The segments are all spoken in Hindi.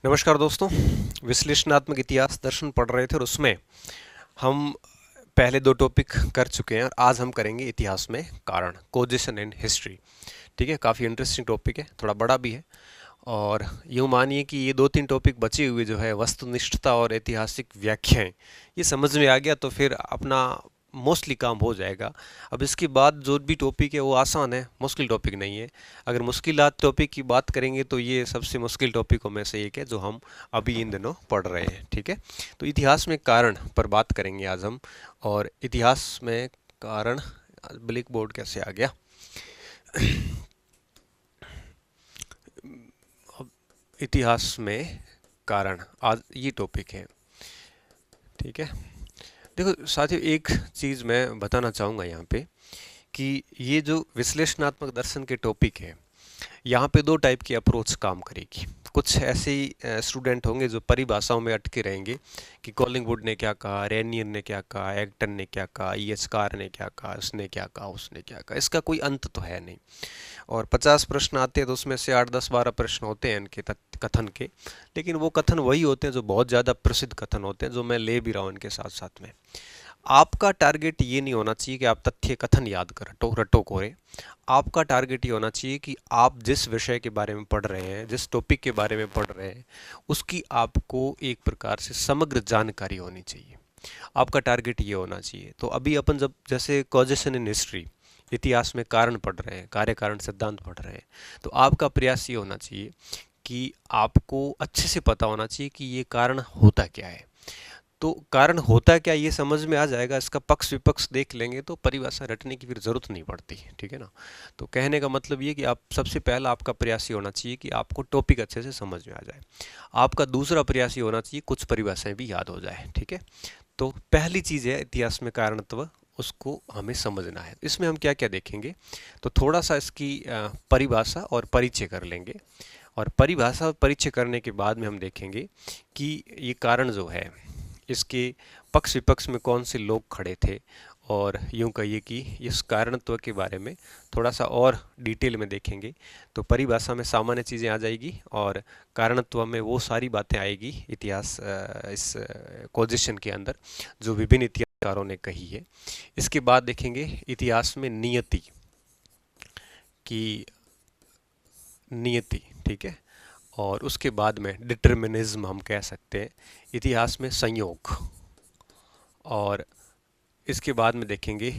नमस्कार दोस्तों। विश्लेषणात्मक इतिहास दर्शन पढ़ रहे थे और उसमें हम पहले दो टॉपिक कर चुके हैं और आज हम करेंगे इतिहास में कारण, कोजेशन एंड हिस्ट्री। ठीक है, काफ़ी इंटरेस्टिंग टॉपिक है, थोड़ा बड़ा भी है। और यूँ मानिए कि ये दो तीन टॉपिक बचे हुए जो है वस्तुनिष्ठता और ऐतिहासिक व्याख्याएं, ये समझ में आ गया तो फिर अपना मोस्टली काम हो जाएगा। अब इसके बाद जो भी टॉपिक है वो आसान है, मुश्किल टॉपिक नहीं है। अगर मुश्किलात टॉपिक की बात करेंगे तो ये सबसे मुश्किल टॉपिकों में से एक है जो हम अभी इन दिनों पढ़ रहे हैं। ठीक है, तो इतिहास में कारण पर बात करेंगे आज हम। और इतिहास में कारण, ब्लैक बोर्ड कैसे आ गया। अब इतिहास में कारण, आज ये टॉपिक है। ठीक है, देखो साथियों, एक चीज़ मैं बताना चाहूँगा यहाँ पे कि ये जो विश्लेषणात्मक दर्शन के टॉपिक है, यहाँ पे दो टाइप की अप्रोच काम करेगी। कुछ ऐसे ही स्टूडेंट होंगे जो परिभाषाओं में अटके रहेंगे कि कॉलिंगवुड ने क्या कहा, रेनियर ने क्या कहा, एक्टन ने क्या कहा, ईएच कार ने क्या कहा, उसने क्या कहा, उसने क्या कहा, इसका कोई अंत तो है नहीं। और 50 प्रश्न आते हैं तो उसमें से 8 10 12 प्रश्न होते हैं इनके कथन के। लेकिन वो कथन वही होते हैं जो बहुत ज़्यादा प्रसिद्ध कथन होते हैं, जो मैं ले भी रहा हूँ इनके साथ साथ में। आपका टारगेट ये नहीं होना चाहिए कि आप तथ्य कथन याद कर रटो रटो कोरे। आपका टारगेट ये होना चाहिए कि आप जिस विषय के बारे में पढ़ रहे हैं, जिस टॉपिक के बारे में पढ़ रहे हैं, उसकी आपको एक प्रकार से समग्र जानकारी होनी चाहिए। आपका टारगेट ये होना चाहिए। तो अभी अपन जब जैसे कॉजेशन इन हिस्ट्री, इतिहास में कारण पढ़ रहे हैं, कार्य कारण सिद्धांत पढ़ रहे हैं, तो आपका प्रयास ये होना चाहिए कि आपको अच्छे से पता होना चाहिए कि ये कारण होता क्या है। तो कारण होता क्या ये समझ में आ जाएगा, इसका पक्ष विपक्ष देख लेंगे तो परिभाषा रटने की फिर जरूरत नहीं पड़ती। ठीक है ना। तो कहने का मतलब ये कि आप सबसे पहला आपका प्रयास ये होना चाहिए कि आपको टॉपिक अच्छे से समझ में आ जाए। आपका दूसरा प्रयास ये होना चाहिए कुछ परिभाषाएं भी याद हो जाए। ठीक है, तो पहली चीज़ है इतिहास में कारणत्व, उसको हमें समझना है। इसमें हम क्या क्या देखेंगे, तो थोड़ा सा इसकी परिभाषा और परिचय कर लेंगे। और परिभाषा और परिचय करने के बाद में हम देखेंगे कि ये कारण जो है, इसके पक्ष विपक्ष में कौन से लोग खड़े थे। और यूं कहिए कि इस कारणत्व के बारे में थोड़ा सा और डिटेल में देखेंगे। तो परिभाषा में सामान्य चीज़ें आ जाएगी और कारणत्व में वो सारी बातें आएगी इतिहास इस कोजेशन के अंदर जो विभिन्न इतिहासकारों ने कही है। इसके बाद देखेंगे इतिहास में नियति की नियति। ठीक है, और उसके बाद में डिटर्मिनिज्म हम कह सकते हैं, इतिहास में संयोग। और इसके बाद में देखेंगे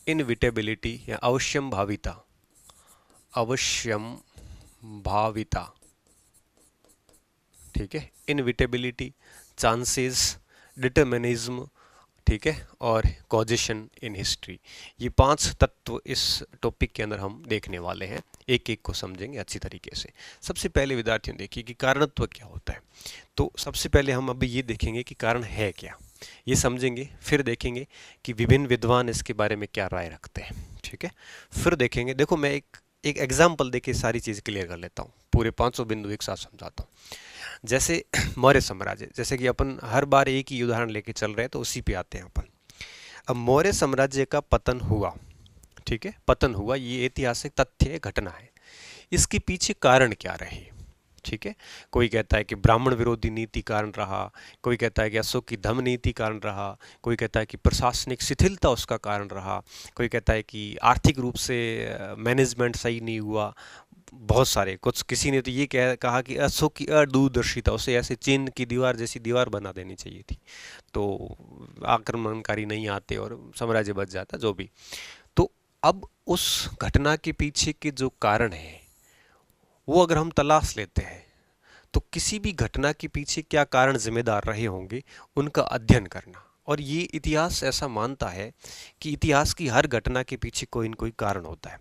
इनविटेबिलिटी या अवश्यम भाविता, अवश्यम भाविता। ठीक है, इनविटेबिलिटी, चांसेस, डिटर्मिनिज्म। ठीक है, और कॉजेशन इन हिस्ट्री, ये 5 तत्व इस टॉपिक के अंदर हम देखने वाले हैं। एक एक को समझेंगे अच्छी तरीके से। सबसे पहले विद्यार्थियों देखिए कि कारणत्व क्या होता है। तो सबसे पहले हम अभी ये देखेंगे कि कारण है क्या, ये समझेंगे। फिर देखेंगे कि विभिन्न विद्वान इसके बारे में क्या राय रखते हैं। ठीक है, फिर देखेंगे, देखो मैं एक एक एग्जाम्पल देके सारी चीज़ क्लियर कर लेता हूँ, पूरे 500 बिंदु एक साथ समझाता हूँ। जैसे मौर्य साम्राज्य, जैसे कि अपन हर बार एक ही उदाहरण लेके चल रहे हैं तो उसी पे आते हैं अपन। अब मौर्य साम्राज्य का पतन हुआ। ठीक है, पतन हुआ, ये ऐतिहासिक तथ्य है, घटना है। इसके पीछे कारण क्या रहे। ठीक है, कोई कहता है कि ब्राह्मण विरोधी नीति कारण रहा, कोई कहता है कि अशोक की धम्म नीति कारण रहा, कोई कहता है कि प्रशासनिक शिथिलता उसका कारण रहा, कोई कहता है कि आर्थिक रूप से मैनेजमेंट सही नहीं हुआ। बहुत सारे, कुछ किसी ने तो ये कहा कि अशोक की अदूरदर्शिता, उसे ऐसे चीन की दीवार जैसी दीवार बना देनी चाहिए थी तो आक्रमणकारी नहीं आते और साम्राज्य बच जाता, जो भी। तो अब उस घटना के पीछे के जो कारण है वो अगर हम तलाश लेते हैं तो किसी भी घटना के पीछे क्या कारण जिम्मेदार रहे होंगे उनका अध्ययन करना। और ये इतिहास ऐसा मानता है कि इतिहास की हर घटना के पीछे कोई न कोई कारण होता है।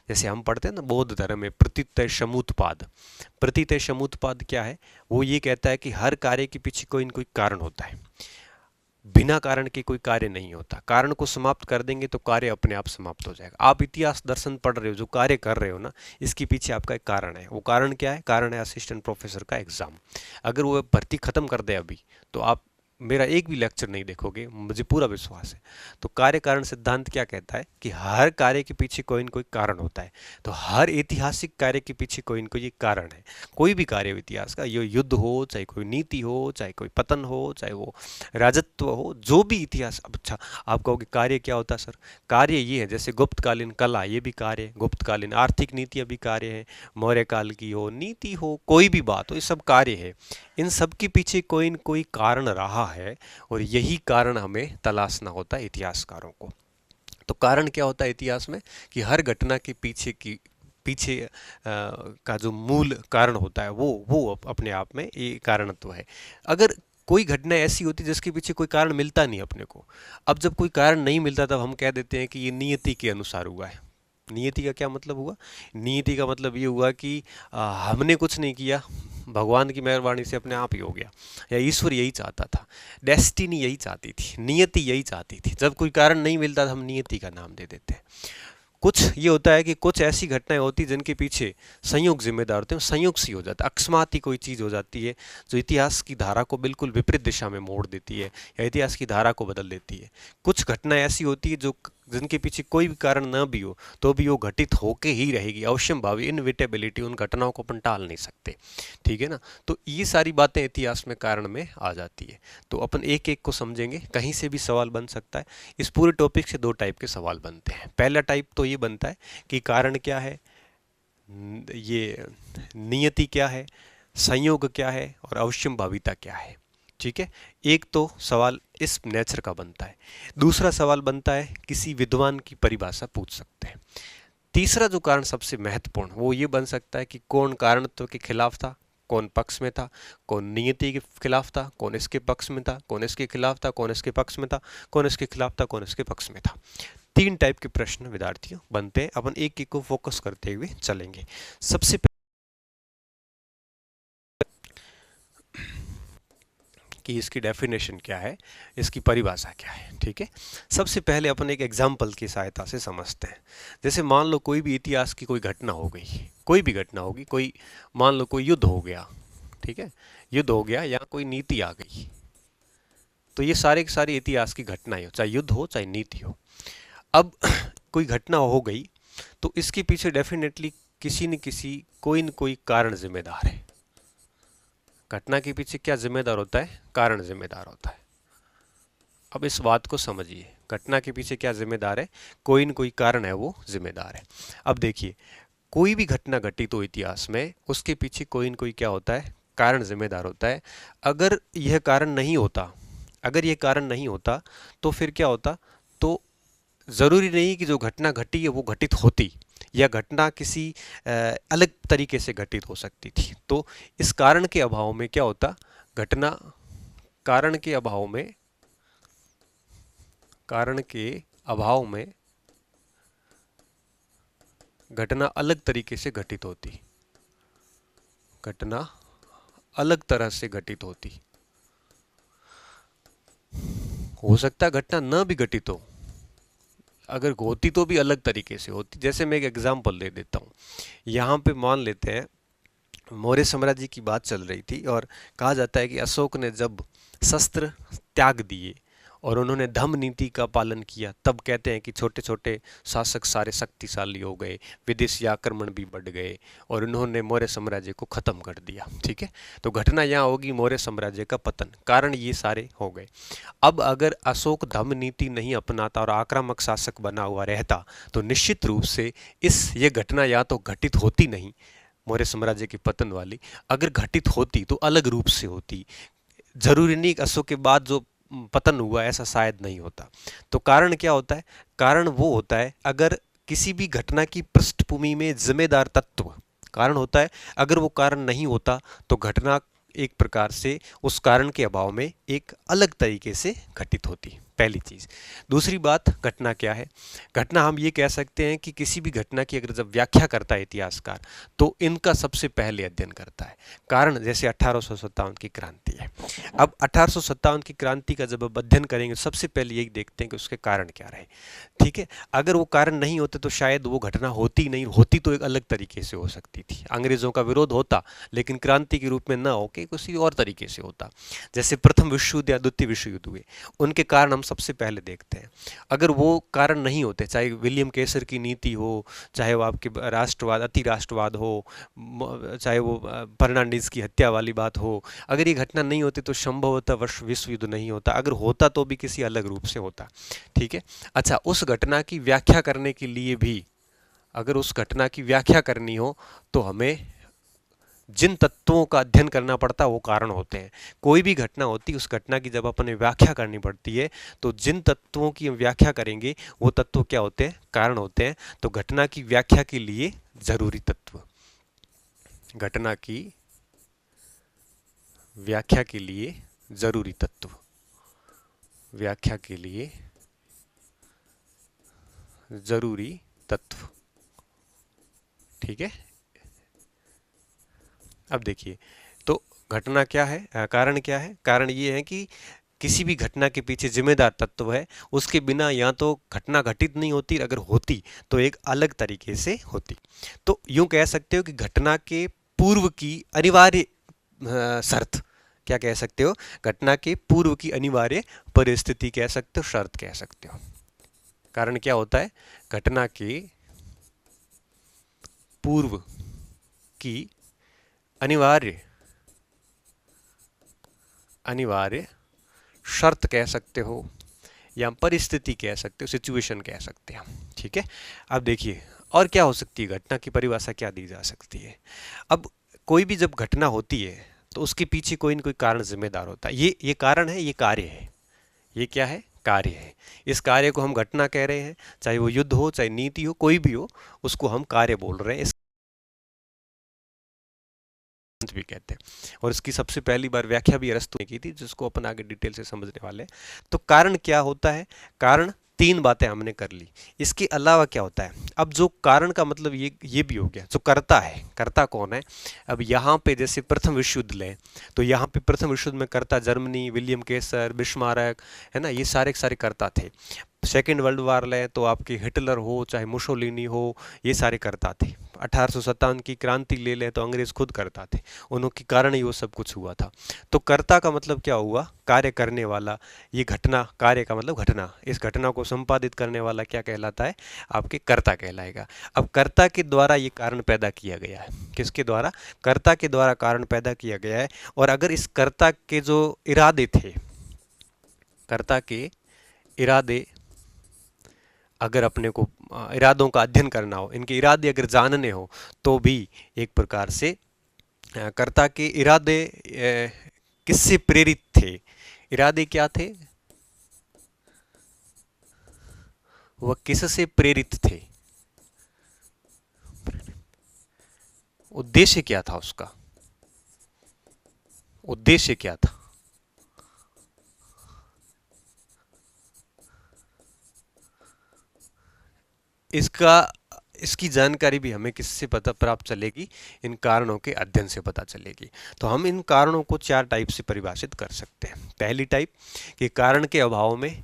जैसे हम पढ़ते हैं ना बौद्ध धर्म में प्रतीतय समूतपाद। प्रतीतय समूतपाद क्या है, वो ये कहता है कि हर कार्य के पीछे कोई न कोई कारण होता है, बिना कारण के कोई कार्य नहीं होता। कारण को समाप्त कर देंगे तो कार्य अपने आप समाप्त हो जाएगा। आप इतिहास दर्शन पढ़ रहे हो, जो कार्य कर रहे हो ना, इसके पीछे आपका एक कारण है। वो कारण क्या है, कारण है असिस्टेंट प्रोफेसर का एग्जाम। अगर वो भर्ती खत्म कर दे अभी तो आप मेरा एक भी लेक्चर नहीं देखोगे, मुझे पूरा विश्वास है, तो कार्य कारण सिद्धांत क्या कहता है कि हर कार्य के पीछे कोई न कोई कारण होता है। तो हर ऐतिहासिक कार्य के पीछे कोई न कोई कारण है। कोई भी कार्य हो इतिहास का, ये युद्ध हो, चाहे कोई नीति हो, चाहे कोई पतन हो, चाहे वो राजत्व हो, जो भी इतिहास। अब अच्छा, आप कहोगे कार्य क्या होता है सर? कार्य ये है, जैसे गुप्तकालीन कला ये भी कार्य है, गुप्तकालीन आर्थिक नीतियाँ भी कार्य है, मौर्य काल की हो नीति हो, कोई भी बात हो, ये सब कार्य है। इन सब के पीछे कोई न कोई कारण रहा है, और यही कारण हमें तलाशना होता है इतिहासकारों को। तो कारण क्या होता है इतिहास में? कि हर घटना के पीछे का जो मूल कारण होता है वो अपने आप में ये कारणत्व है। अगर कोई घटना ऐसी होती जिसके पीछे कोई कारण मिलता नहीं अपने को, अब जब कोई कारण नहीं मिलता तब हम कह देते हैं कि ये नियति के अनुसार हुआ है। नियति का क्या मतलब हुआ? नियति का मतलब ये हुआ कि हमने कुछ नहीं किया, भगवान की मेहरबानी से अपने आप ही हो गया, या ईश्वर यही चाहता था, डेस्टिनी यही चाहती थी, नियति यही चाहती थी। जब कोई कारण नहीं मिलता हम नियति का नाम दे देते हैं। कुछ ये होता है कि कुछ ऐसी घटनाएं होती जिनके पीछे संयोग जिम्मेदार होते हैं, संयोग सी हो जाता है, अकस्मात ही कोई चीज़ हो जाती है जो इतिहास की धारा को बिल्कुल विपरीत दिशा में मोड़ देती है, या इतिहास की धारा को बदल देती है। कुछ घटनाएं ऐसी होती है जो जिनके पीछे कोई भी कारण न भी हो तो भी वो घटित होके ही रहेगी, अवश्यम भावी, इनविटेबिलिटी, उन घटनाओं को अपन टाल नहीं सकते। ठीक है ना? तो ये सारी बातें इतिहास में कारण में आ जाती है। तो अपन एक एक को समझेंगे, कहीं से भी सवाल बन सकता है। इस पूरे टॉपिक से दो टाइप के सवाल बनते हैं। पहला टाइप तो ये बनता है कि कारण क्या है, ये नियति क्या है, संयोग क्या है, और अवश्यम भाविता क्या है। ठीक है, एक तो सवाल इस नेचर का बनता है। दूसरा सवाल बनता है, किसी विद्वान की परिभाषा पूछ सकते हैं। तीसरा जो कारण सबसे महत्वपूर्ण वो ये बन सकता है कि कौन कारणत्व के खिलाफ था, कौन पक्ष में था, कौन नियति के खिलाफ था, कौन इसके पक्ष में था, कौन इसके खिलाफ था, कौन इसके पक्ष में था, कौन इसके खिलाफ था, कौन इसके पक्ष में था। तीन टाइप के प्रश्न विद्यार्थियों बनते हैं। अपन एक एक को फोकस करते हुए चलेंगे। सबसे कि इसकी डेफिनेशन क्या है, इसकी परिभाषा क्या है। ठीक है, सबसे पहले अपन एक एग्जाम्पल की सहायता से समझते हैं। जैसे मान लो कोई भी इतिहास की कोई घटना हो गई, कोई भी घटना होगी, कोई मान लो कोई युद्ध हो गया, ठीक है, युद्ध हो गया या कोई नीति आ गई, तो ये सारे की सारी इतिहास की घटनाएं हो, चाहे युद्ध हो चाहे नीति हो। अब कोई घटना हो गई तो इसके पीछे डेफिनेटली किसी न किसी कोई न कोई कारण जिम्मेदार है। घटना के पीछे क्या जिम्मेदार होता है? कारण जिम्मेदार होता है। अब इस बात को समझिए, घटना के पीछे क्या जिम्मेदार है? कोई न कोई कारण है, वो जिम्मेदार है। अब देखिए, कोई भी घटना घटित हो इतिहास में, उसके पीछे कोई न कोई क्या होता है? कारण जिम्मेदार होता है। अगर यह कारण नहीं होता, अगर यह कारण नहीं होता तो फिर क्या होता? तो ज़रूरी नहीं कि जो घटना घटी है वो घटित होती, या घटना किसी अलग तरीके से घटित हो सकती थी। तो इस कारण के अभाव में क्या होता? घटना कारण के अभाव में, कारण के अभाव में घटना अलग तरीके से घटित होती, घटना अलग तरह से घटित होती। हो सकता है घटना न भी घटित हो, अगर होती तो भी अलग तरीके से होती। जैसे मैं एक एग्जांपल दे देता हूँ। यहाँ पे मान लेते हैं मौर्य साम्राज्य की बात चल रही थी, और कहा जाता है कि अशोक ने जब शस्त्र त्याग दिए और उन्होंने धम्म नीति का पालन किया, तब कहते हैं कि छोटे छोटे शासक सारे शक्तिशाली हो गए, विदेशी आक्रमण भी बढ़ गए, और उन्होंने मौर्य साम्राज्य को खत्म कर दिया। ठीक है, तो घटना यहाँ होगी मौर्य साम्राज्य का पतन, कारण ये सारे हो गए। अब अगर अशोक धम्म नीति नहीं अपनाता और आक्रामक शासक बना हुआ रहता, तो निश्चित रूप से ये घटना या तो घटित होती नहीं, मौर्य साम्राज्य के पतन वाली, अगर घटित होती तो अलग रूप से होती। जरूरी नहीं अशोक के बाद जो पतन हुआ ऐसा शायद नहीं होता। तो कारण क्या होता है? कारण वो होता है अगर किसी भी घटना की पृष्ठभूमि में जिम्मेदार तत्व कारण होता है। अगर वो कारण नहीं होता तो घटना एक प्रकार से उस कारण के अभाव में एक अलग तरीके से घटित होती। पहली चीज। दूसरी बात, घटना क्या है? घटना हम ये कह सकते हैं कि किसी भी घटना की अगर जब व्याख्या करता है इतिहासकार, तो इनका सबसे पहले अध्ययन करता है। कारण जैसे 1857 की क्रांति है। अब 1857 की क्रांति का जब अब अध्ययन करेंगे, सबसे पहले यही देखते हैं कि उसके कारण क्या रहे। ठीक है, अगर वो कारण नहीं होते तो शायद वो घटना होती नहीं, होती तो एक अलग तरीके से हो सकती थी। अंग्रेजों का विरोध होता, लेकिन क्रांति के रूप में ना होके किसी और तरीके से होता। जैसे प्रथम विश्व युद्ध या द्वितीय विश्व युद्ध हुए, उनके कारण हम सबसे पहले देखते हैं। अगर वो कारण नहीं होते, चाहे विलियम केसर की नीति हो, चाहे वो आपके राष्ट्रवाद, अति राष्ट्रवाद हो, चाहे वो फर्नांडिस की हत्या वाली बात हो, अगर ये घटना नहीं होती तो संभवतः विश्व युद्ध नहीं होता। अगर होता तो भी किसी अलग रूप से होता। ठीक है। अच्छा, उस घटना की व्याख्या करने के लिए भी, अगर उस घटना की व्याख्या करनी हो तो हमें जिन तत्वों का अध्ययन करना पड़ता है वो कारण होते हैं। कोई भी घटना होती है, उस घटना की जब अपन व्याख्या करनी पड़ती है, तो जिन तत्वों की हम व्याख्या करेंगे वो तत्व क्या होते हैं? कारण होते हैं। तो घटना की व्याख्या के लिए जरूरी तत्व, घटना की व्याख्या के लिए जरूरी तत्व, व्याख्या के लिए जरूरी तत्व। ठीक है। अब देखिए, तो घटना क्या है, कारण क्या है? कारण ये है कि किसी भी घटना के पीछे जिम्मेदार तत्व है, उसके बिना या तो घटना घटित नहीं होती, अगर होती तो एक अलग तरीके से होती। तो यूं कह सकते हो कि घटना के पूर्व की अनिवार्य शर्त, क्या कह सकते हो? घटना के पूर्व की अनिवार्य परिस्थिति कह सकते हो, शर्त कह सकते हो। कारण क्या होता है? घटना के पूर्व की अनिवार्य अनिवार्य शर्त कह सकते हो, या परिस्थिति कह सकते हो, सिचुएशन कह सकते हैं। ठीक है। अब देखिए, और क्या हो सकती है? घटना की परिभाषा क्या दी जा सकती है? अब कोई भी जब घटना होती है तो उसके पीछे कोई न कोई कारण जिम्मेदार होता है। ये कारण है, ये कार्य है। ये क्या है? कार्य है। इस कार्य को हम घटना कह रहे हैं, चाहे वो युद्ध हो, चाहे नीति हो, कोई भी हो, उसको हम कार्य बोल रहे हैं, भी कहते हैं। और इसकी सबसे पहली बार व्याख्या भी अरस्तु ने की थी, जिसको अपन आगे डिटेल से समझने वाले हैं। तो कारण क्या होता है? कारण, तीन बातें हमने कर ली। इसके अलावा क्या होता है? अब जो कारण का मतलब ये भी हो गया, जो कर्ता है, कर्ता कौन है? अब यहाँ पे जैसे प्रथम विश्व युद्ध लें, तो यहाँ पे प्रथम विश्व युद्ध में कर्ता जर्मनी, विलियम केसर, बिस्मार्क, है ना, ये सारे के सारे कर्ता थे। सेकेंड वर्ल्ड वार लें तो आपके हिटलर हो, चाहे मुसोलिनी हो, ये सारे कर्ता थे। 1857 की क्रांति ले लें तो अंग्रेज खुद कर्ता थे, उनके कारण ही वो सब कुछ हुआ था। तो कर्ता का मतलब क्या हुआ? कार्य करने वाला। ये घटना, कार्य का मतलब घटना, इस घटना को संपादित करने वाला क्या कहलाता है? आपके कर्ता कहलाएगा। अब कर्ता के द्वारा ये कारण पैदा किया गया है। किसके द्वारा? कर्ता के द्वारा कारण पैदा किया गया है। और अगर इस कर्ता के जो इरादे थे, कर्ता के इरादे, अगर अपने को इरादों का अध्ययन करना हो, इनके इरादे अगर जानने हो, तो भी एक प्रकार से कर्ता के इरादे किससे प्रेरित थे? इरादे क्या थे? वह किससे प्रेरित थे? उद्देश्य क्या था उसका? उद्देश्य क्या था? इसका इसकी जानकारी भी हमें किससे पता प्राप्त चलेगी? इन कारणों के अध्ययन से पता चलेगी। तो हम इन कारणों को चार टाइप से परिभाषित कर सकते हैं। पहली टाइप कि कारण के अभाव में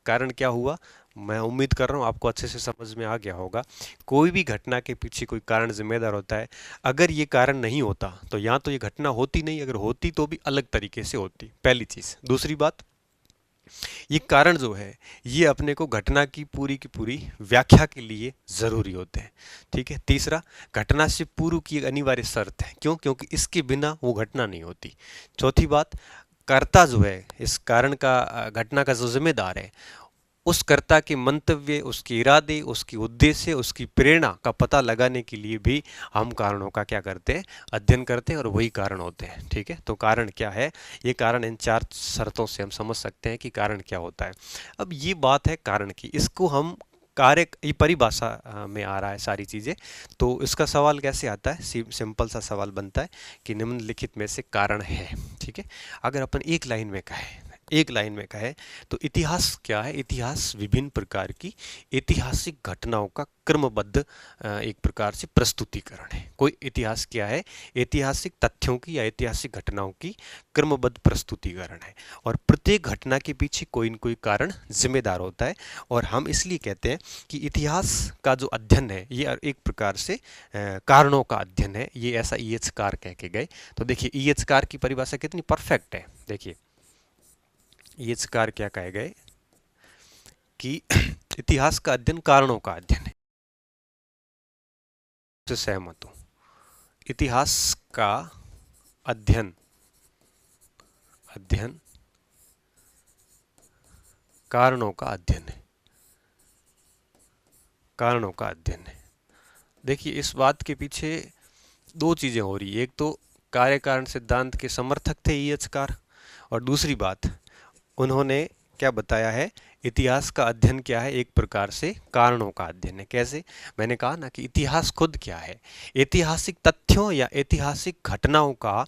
कारण क्या हुआ? मैं उम्मीद कर रहा हूँ आपको अच्छे से समझ में आ गया होगा। कोई भी घटना के पीछे कोई कारण जिम्मेदार होता है। अगर ये कारण नहीं होता तो या तो ये घटना होती नहीं, अगर होती तो भी अलग तरीके से होती। पहली चीज। दूसरी बात, ये कारण जो है ये अपने को घटना की पूरी व्याख्या के लिए जरूरी होते हैं। ठीक है। तीसरा, घटना से पूर्व की एक अनिवार्य शर्त है। क्यों? क्योंकि इसके बिना वो घटना नहीं होती। चौथी बात, कर्ता जो है, इस कारण का, घटना का जो जिम्मेदार है, उस कर्ता के मंतव्य, उसके इरादे, उसकी उद्देश्य, उसकी प्रेरणा का पता लगाने के लिए भी हम कारणों का क्या करते हैं? अध्ययन करते हैं, और वही कारण होते हैं। ठीक है। तो कारण क्या है? ये कारण इन चार शर्तों से हम समझ सकते हैं कि कारण क्या होता है। अब ये बात है कारण की, इसको हम कार्य, ये परिभाषा में आ रहा है सारी चीज़ें। तो इसका सवाल कैसे आता है? सिंपल सा सवाल बनता है कि निम्नलिखित में से कारण है। ठीक है। अगर अपन एक लाइन में कहें, एक लाइन में कहे तो इतिहास क्या है? इतिहास विभिन्न प्रकार की ऐतिहासिक घटनाओं का क्रमबद्ध एक प्रकार से प्रस्तुतिकरण है। कोई इतिहास क्या है? ऐतिहासिक तथ्यों की या ऐतिहासिक घटनाओं की क्रमबद्ध प्रस्तुतिकरण है, और प्रत्येक घटना के पीछे कोई न कोई कारण जिम्मेदार होता है। और हम इसलिए कहते हैं कि इतिहास का जो अध्ययन है ये एक प्रकार से कारणों का अध्ययन है। ये ऐसा ई.एच. कार कह के गए। तो देखिए ई.एच. कार की परिभाषा कितनी परफेक्ट है। देखिए ये कार क्या कहे गए कि इतिहास का अध्ययन कारणों का अध्ययन है। से सहमत हूं। इतिहास का अध्ययन अध्ययन कारणों का अध्ययन है। कारणों का अध्ययन है। देखिए इस बात के पीछे दो चीजें हो रही है। एक तो कार्य कारण सिद्धांत के समर्थक थे ई.एच. कार, और दूसरी बात उन्होंने क्या बताया है? इतिहास का अध्ययन क्या है? एक प्रकार से कारणों का अध्ययन है। कैसे? मैंने कहा ना कि इतिहास खुद क्या है? ऐतिहासिक तथ्यों या ऐतिहासिक घटनाओं का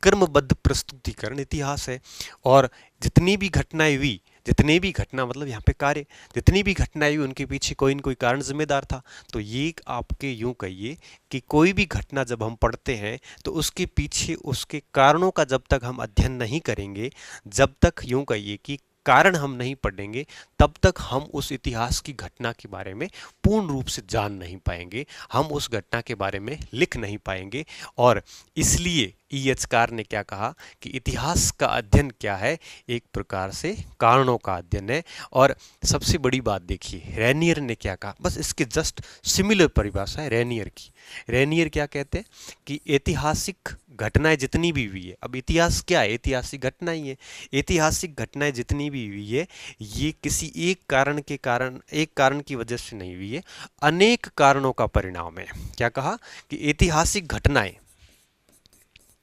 क्रमबद्ध प्रस्तुतिकरण इतिहास है। और जितनी भी घटनाएं हुई, जितनी भी घटना मतलब यहाँ पे कार्य, जितनी भी घटनाएं हुई उनके पीछे कोई न कोई कारण जिम्मेदार था। तो ये आपके यूं कहिए कि कोई भी घटना जब हम पढ़ते हैं तो उसके पीछे उसके कारणों का जब तक हम अध्ययन नहीं करेंगे, जब तक यूं कहिए कि कारण हम नहीं पढ़ेंगे, तब तक हम उस इतिहास की घटना के बारे में पूर्ण रूप से जान नहीं पाएंगे, हम उस घटना के बारे में लिख नहीं पाएंगे। और इसलिए ई.एच. कार ने क्या कहा कि इतिहास का अध्ययन क्या है? एक प्रकार से कारणों का अध्ययन है। और सबसे बड़ी बात देखिए रेनियर ने क्या कहा, बस इसके जस्ट सिमिलर परिभाषा है रेनियर की। रेनियर क्या कहते हैं कि ऐतिहासिक घटनाएं जितनी भी हुई है, अब इतिहास क्या है? ऐतिहासिक घटनाएं ही है। ऐतिहासिक घटनाएं जितनी भी हुई है ये किसी एक कारण की वजह से नहीं हुई है, अनेक कारणों का परिणाम है। क्या कहा कि ऐतिहासिक घटनाएं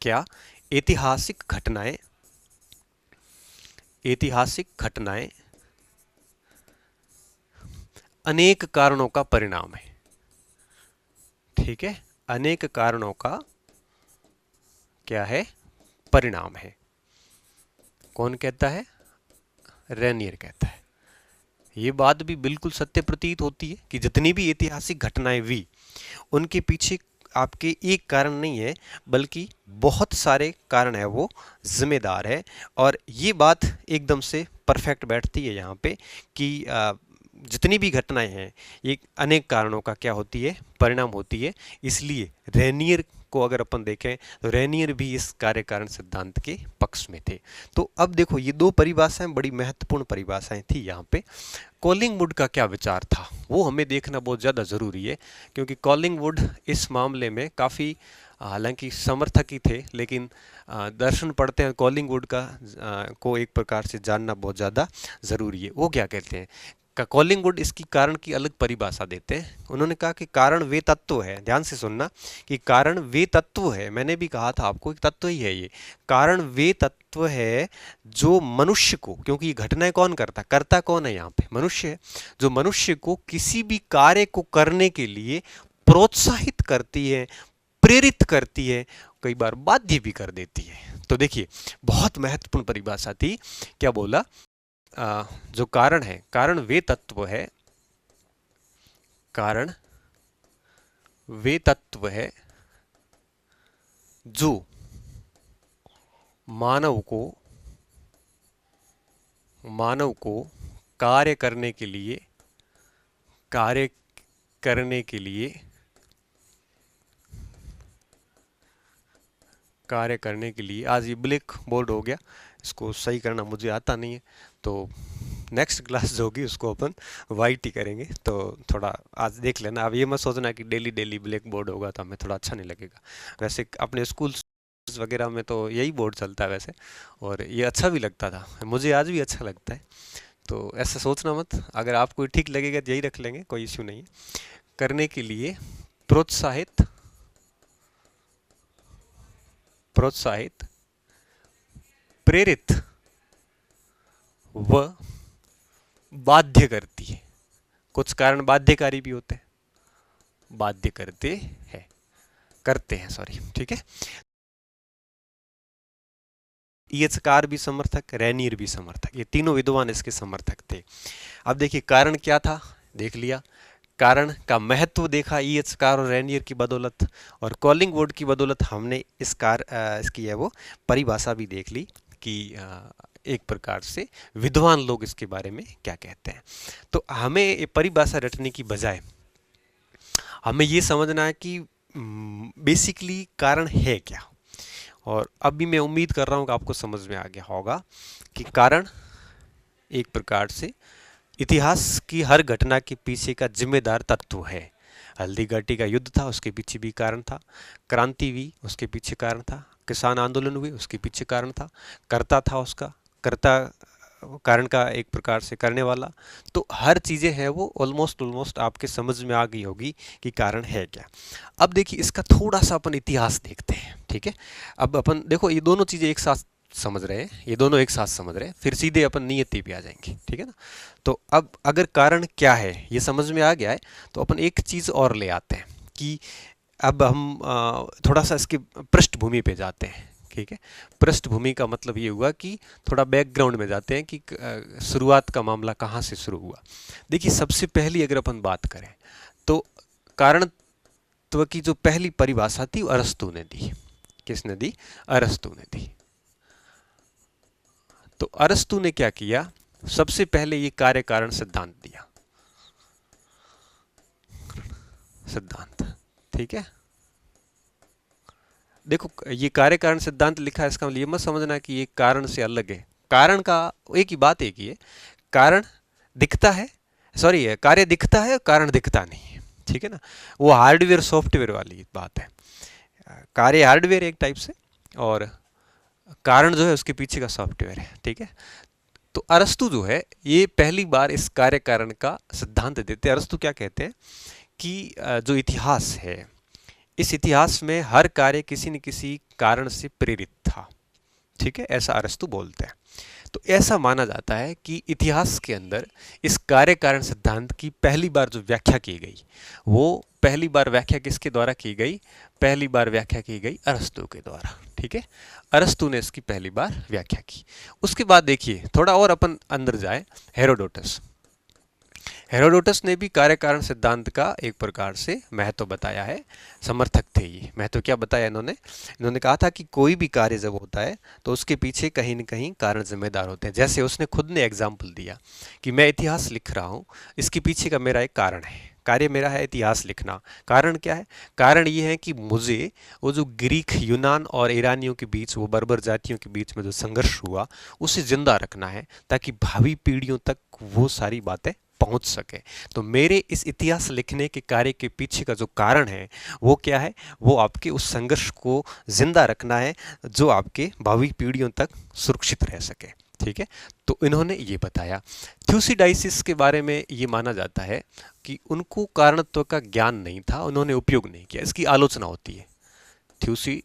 क्या? ऐतिहासिक घटनाएं अनेक कारणों का परिणाम है। ठीक है, अनेक कारणों का क्या है? परिणाम है। कौन कहता है? रेनियर कहता है। ये बात भी बिल्कुल सत्य प्रतीत होती है कि जितनी भी ऐतिहासिक घटनाएं हुई उनके पीछे आपके एक कारण नहीं है, बल्कि बहुत सारे कारण है वो जिम्मेदार है। और ये बात एकदम से परफेक्ट बैठती है यहाँ पे कि जितनी भी घटनाएं हैं ये अनेक कारणों का क्या होती है? परिणाम होती है। इसलिए रेनियर को अगर अपन देखें तो रेनियर भी इस कार्य कारण सिद्धांत के पक्ष में थे। तो अब देखो ये दो परिभाषाएं बड़ी महत्वपूर्ण परिभाषाएं थी यहाँ पे। कॉलिंगवुड का क्या विचार था वो हमें देखना बहुत ज़्यादा ज़रूरी है, क्योंकि कॉलिंगवुड इस मामले में काफ़ी हालांकि समर्थक ही थे, लेकिन दर्शन पढ़ते हैं कॉलिंगवुड का को एक प्रकार से जानना बहुत ज़्यादा ज़रूरी है। वो क्या कहते हैं? कॉलिंगवुड इसकी कारण की अलग परिभाषा देते हैं। उन्होंने कहा कि कारण वे तत्व है, ध्यान से सुनना, कि कारण वे तत्व है। मैंने भी कहा था आपको एक तत्व ही है ये। कारण वे तत्व है जो मनुष्य को, क्योंकि ये घटनाएं कौन करता कौन है यहाँ पे? मनुष्य है। जो मनुष्य को किसी भी कार्य को करने के लिए प्रोत्साहित करती है, प्रेरित करती है, कई बार बाध्य भी कर देती है। तो देखिए बहुत महत्वपूर्ण परिभाषा थी। क्या बोला? जो कारण है, कारण वे तत्व है, कारण वे तत्व है जो मानव को कार्य करने के लिए कार्य करने के लिए कार्य करने के लिए आज ये ब्लैक बोर्ड हो गया, इसको सही करना मुझे आता नहीं है, तो नेक्स्ट क्लास जो होगी उसको अपन वाइट ही करेंगे। तो थोड़ा आज देख लेना। अब ये मत सोचना कि डेली डेली ब्लैक बोर्ड होगा तो हमें थोड़ा अच्छा नहीं लगेगा। वैसे अपने स्कूल वगैरह में तो यही बोर्ड चलता है वैसे, और ये अच्छा भी लगता था, मुझे आज भी अच्छा लगता है। तो ऐसा सोचना मत, अगर आपको ठीक लगेगा तो यही रख लेंगे, कोई इश्यू नहीं है। करने के लिए प्रोत्साहित प्रेरित व बाध्य करती है। कुछ कारण बाध्यकारी भी होते हैं, बाध्य करते हैं सॉरी। ठीक है, ईएचकार भी समर्थक, रेनियर भी समर्थक, ये तीनों विद्वान इसके समर्थक थे। अब देखिए कारण क्या था, देख लिया, कारण का महत्व देखा ईएचकार और रेनियर की बदौलत, और कॉलिंगवुड की बदौलत हमने इसकी है वो परिभाषा भी देख ली कि एक प्रकार से विद्वान लोग इसके बारे में क्या कहते हैं। तो हमें ये परिभाषा रटने की बजाय हमें ये समझना है कि बेसिकली कारण है क्या। और अभी मैं उम्मीद कर रहा हूँ कि आपको समझ में आ गया होगा कि कारण एक प्रकार से इतिहास की हर घटना के पीछे का जिम्मेदार तत्व है। हल्दी घाटी का युद्ध था, उसके पीछे भी कारण था। क्रांति हुई, उसके पीछे कारण था। किसान आंदोलन हुए, उसके पीछे कारण था। कर्ता था, उसका कर्ता कारण का एक प्रकार से करने वाला। तो हर चीज़ें हैं वो ऑलमोस्ट आपके समझ में आ गई होगी कि कारण है क्या। अब देखिए इसका थोड़ा सा अपन इतिहास देखते हैं, ठीक है। अब अपन देखो ये दोनों चीज़ें एक साथ समझ रहे हैं, ये दोनों एक साथ समझ रहे हैं, फिर सीधे अपन नियति पे आ जाएंगे, ठीक है ना। तो अब अगर कारण क्या है ये समझ में आ गया है, तो अपन एक चीज़ और ले आते हैं कि अब हम थोड़ा सा इसकी पृष्ठभूमि पे जाते हैं, ठीक है। पृष्ठभूमि का मतलब ये हुआ कि थोड़ा बैकग्राउंड में जाते हैं कि शुरुआत का मामला कहाँ से शुरू हुआ। देखिए सबसे पहली अगर अपन बात करें तो कारणत्व की जो पहली परिभाषा थी वो अरस्तु ने दी। किसने दी? अरस्तु ने दी। तो अरस्तु ने क्या किया, सबसे पहले ये कार्य कारण सिद्धांत दिया, सिद्धांत, ठीक है। देखो ये कार्य कारण सिद्धांत लिखा है, इसका मतलब ये मत समझना कि ये कारण से अलग है। कारण का एक ही बात एक ही है, कारण दिखता है, सॉरी कार्य दिखता है, कारण दिखता नहीं है, ठीक है ना। वो हार्डवेयर सॉफ्टवेयर वाली बात है। कार्य हार्डवेयर एक टाइप से, और कारण जो है उसके पीछे का सॉफ्टवेयर है, ठीक है। तो अरस्तु जो है ये पहली बार इस कार्य कारण का सिद्धांत देते हैं। अरस्तु क्या कहते हैं कि जो इतिहास है, इस इतिहास में हर कार्य किसी न किसी कारण से प्रेरित था, ठीक है, ऐसा अरस्तु बोलते हैं। तो ऐसा माना जाता है कि इतिहास के अंदर इस कार्य कारण सिद्धांत की पहली बार जो व्याख्या की गई, वो पहली बार व्याख्या किसके द्वारा की गई? पहली बार व्याख्या की गई अरस्तु के द्वारा, ठीक है। अरस्तु ने इसकी पहली बार व्याख्या की। उसके बाद देखिए थोड़ा और अपन अंदर जाए, हेरोडोटस। हेरोडोटस ने भी कार्य कारण सिद्धांत का एक प्रकार से महत्व बताया है, समर्थक थे ये। महत्व क्या बताया इन्होंने कहा था कि कोई भी कार्य जब होता है तो उसके पीछे कहीं न कहीं कारण जिम्मेदार होते हैं। जैसे उसने खुद ने एग्जाम्पल दिया कि मैं इतिहास लिख रहा हूँ, इसके पीछे का मेरा एक कारण है, कार्य मेरा है इतिहास लिखना। कारण क्या है? कारण ये है कि मुझे वो जो ग्रीक, यूनान और ईरानियों के बीच, वो बर्बर जातियों के बीच में जो संघर्ष हुआ उसे जिंदा रखना है, ताकि भावी पीढ़ियों तक वो सारी बातें पहुंच सके। तो मेरे इस इतिहास लिखने के कार्य के पीछे का जो कारण है वो क्या है? वो आपके उस संघर्ष को जिंदा रखना है जो आपके भावी पीढ़ियों तक सुरक्षित रह सके, ठीक है। तो इन्होंने ये बताया। थ्यूसिडाइसिस के बारे में ये माना जाता है कि उनको कारणत्व का ज्ञान नहीं था, उन्होंने उपयोग नहीं किया, इसकी आलोचना होती है। थ्यूसिडाइसिस,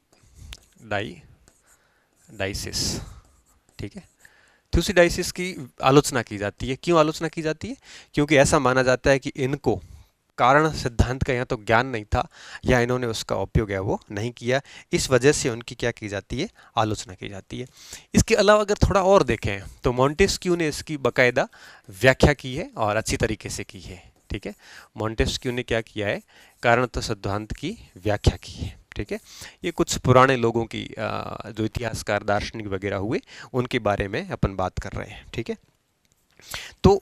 ठीक है। थ्यूसिडाइसिस की आलोचना की जाती है। क्यों आलोचना की जाती है? क्योंकि ऐसा माना जाता है कि इनको कारण सिद्धांत का या तो ज्ञान नहीं था, या इन्होंने उसका उपयोग है वो नहीं किया, इस वजह से उनकी क्या की जाती है? आलोचना की जाती है। इसके अलावा अगर थोड़ा और देखें तो मॉन्टेस्क्यू ने इसकी बाकायदा व्याख्या की है और अच्छी तरीके से की है, ठीक है। मॉन्टेस्क्यू ने क्या किया है? कारणत्व सिद्धांत की व्याख्या की है, ठीक है। ये कुछ पुराने लोगों की जो इतिहासकार, दार्शनिक वगैरह हुए, उनके बारे में अपन बात कर रहे हैं, ठीक है। तो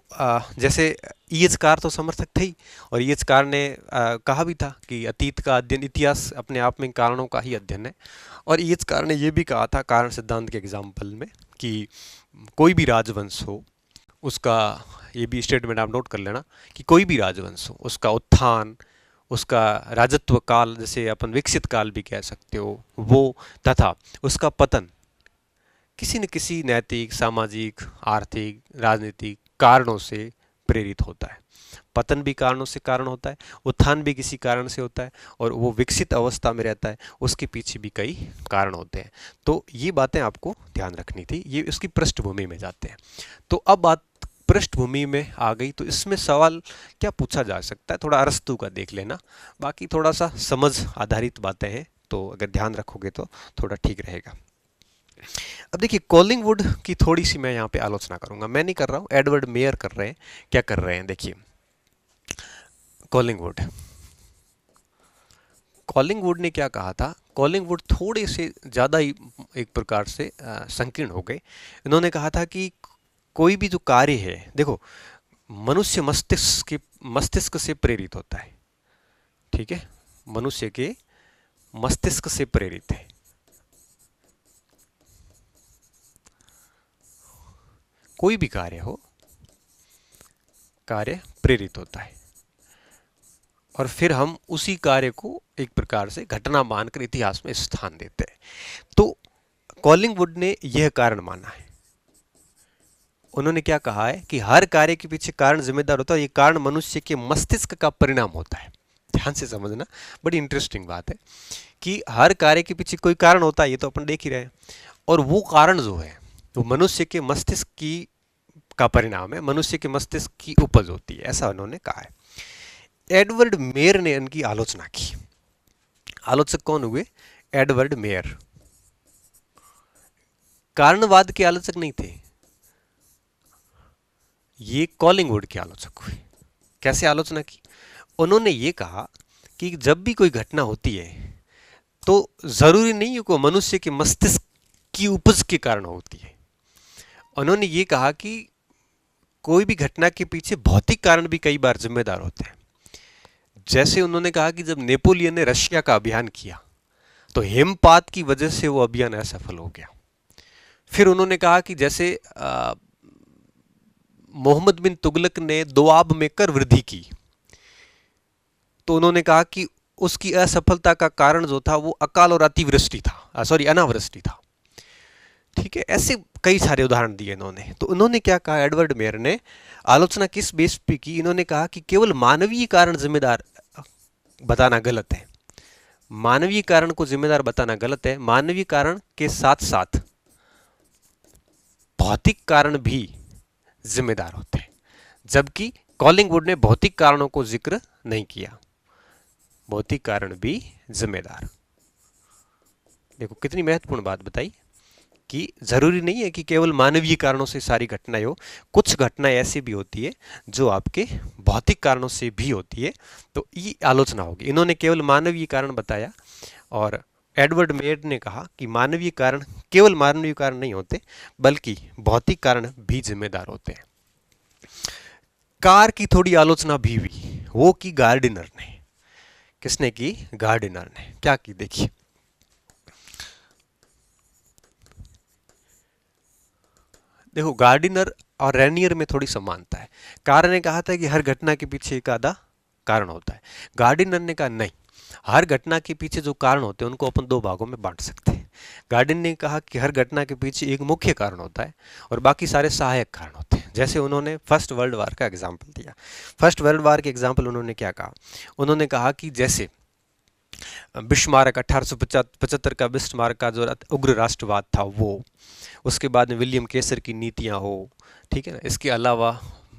जैसे ईएचकार तो समर्थक थे ही, और ईएचकार ने कहा भी था कि अतीत का अध्ययन, इतिहास अपने आप में कारणों का ही अध्ययन है। और ईएचकार ने यह भी कहा था कारण सिद्धांत के एग्जाम्पल में कि कोई भी राजवंश हो, उसका, ये भी स्टेटमेंट आप नोट कर लेना, कि कोई भी राजवंश हो, उसका उत्थान, उसका राजत्व काल, जैसे अपन विकसित काल भी कह सकते हो, वो तथा उसका पतन किसी न किसी नैतिक, सामाजिक, आर्थिक, राजनीतिक कारणों से प्रेरित होता है। पतन भी कारणों से कारण होता है, उत्थान भी किसी कारण से होता है, और वो विकसित अवस्था में रहता है, उसके पीछे भी कई कारण होते हैं। तो ये बातें आपको ध्यान रखनी थी, ये उसकी पृष्ठभूमि में जाते हैं। तो अब बात पृष्ठभूमि में आ गई, तो इसमें सवाल क्या पूछा जा सकता है? थोड़ा अरस्तु का देख लेना, बाकी थोड़ा सा समझ आधारित बातें हैं, तो अगर ध्यान रखोगे तो थोड़ा ठीक रहेगा। अब देखिए कॉलिंगवुड की थोड़ी सी मैं यहाँ पे आलोचना करूंगा, मैं नहीं कर रहा हूँ, एडवर्ड मेयर कर रहे हैं। क्या कर रहे हैं देखिए, कॉलिंगवुड कॉलिंगवुड ने क्या कहा था, कॉलिंगवुड थोड़े से ज़्यादा ही एक प्रकार से संकीर्ण हो गए। इन्होंने कहा था कि कोई भी जो कार्य है, देखो मनुष्य मस्तिष्क से प्रेरित होता है, ठीक है, मनुष्य के मस्तिष्क से प्रेरित है। कोई भी कार्य हो, कार्य प्रेरित होता है और फिर हम उसी कार्य को एक प्रकार से घटना मानकर इतिहास में स्थान देते हैं। तो कॉलिंगवुड ने यह कारण माना है। उन्होंने क्या कहा है कि हर कार्य के पीछे कारण जिम्मेदार होता है, ये कारण मनुष्य के मस्तिष्क का परिणाम होता है। ध्यान से समझना, बड़ी इंटरेस्टिंग बात है कि हर कार्य के पीछे कोई कारण होता है, ये तो अपन देख ही रहे हैं, और वो कारण जो है वो मनुष्य के मस्तिष्क की का परिणाम है, मनुष्य के मस्तिष्क की उपज होती है, ऐसा उन्होंने कहा है। एडवर्ड मेयर ने इनकी आलोचना की। आलोचक कौन हुए? Edward mayor. कारणवाद के आलोचक नहीं थे, ये कॉलिंगवुड के आलोचक हुए। कैसे आलोचना की? उन्होंने ये कहा कि जब भी कोई घटना होती है तो जरूरी नहीं है कि मनुष्य के मस्तिष्क की उपज के कारण होती है। उन्होंने ये कहा कि कोई भी घटना के पीछे भौतिक कारण भी कई बार जिम्मेदार होते हैं। जैसे उन्होंने कहा कि जब नेपोलियन ने रशिया का अभियान किया तो हिमपात की वजह से वो अभियान असफल हो गया। फिर उन्होंने कहा कि जैसे मोहम्मद बिन तुगलक ने दोआब में कर वृद्धि की, तो उन्होंने कहा कि उसकी असफलता का कारण जो था वो अकाल और अतिवृष्टि था, सॉरी अनावृष्टि था। ठीक है, ऐसे कई सारे उदाहरण दिए इन्होंने। तो उन्होंने क्या कहा, एडवर्ड मेयर ने आलोचना किस बेस पे की? इन्होंने कहा कि केवल मानवीय कारण जिम्मेदार बताना गलत है, मानवीय कारण को जिम्मेदार बताना गलत है। मानवीय कारण के साथ साथ भौतिक कारण भी जिम्मेदार होते हैं, जबकि कॉलिंगवुड ने भौतिक कारणों को जिक्र नहीं किया। भौतिक कारण भी जिम्मेदार। देखो कितनी महत्वपूर्ण बात बताई कि जरूरी नहीं है कि केवल मानवीय कारणों से सारी घटनाएं हो, कुछ घटनाएं ऐसी भी होती है जो आपके भौतिक कारणों से भी होती है। तो ये आलोचना होगी। इन्होंने केवल मानवीय कारण बताया और एडवर्ड मेयर ने कहा कि मानवीय कारण केवल मानवीय कारण नहीं होते, बल्कि भौतिक कारण भी जिम्मेदार होते हैं। कार की थोड़ी आलोचना भी हुई, वो की गार्डिनर ने। किसने की? गार्डिनर ने। क्या की? देखिए, देखो गार्डिनर और रेनियर में थोड़ी समानता है। कार ने कहा था कि हर घटना के पीछे एक आधा कारण होता है। गार्डिनर ने कहा नहीं, हर घटना के पीछे जो कारण होते हैं उनको अपन दो भागों में बांट सकते हैं। गार्डिनर ने कहा कि हर घटना के पीछे एक मुख्य कारण होता है और बाकी सारे सहायक कारण होते हैं। जैसे उन्होंने फर्स्ट वर्ल्ड वार का एग्जाम्पल दिया। फर्स्ट वर्ल्ड वार के एग्जाम्पल उन्होंने क्या कहा? उन्होंने कहा कि जैसे बिस्मार्क 1875 का बिस्मार्क का जो उग्र राष्ट्रवाद था वो, उसके बाद में विलियम केसर की नीतियां हो, ठीक है ना, इसके अलावा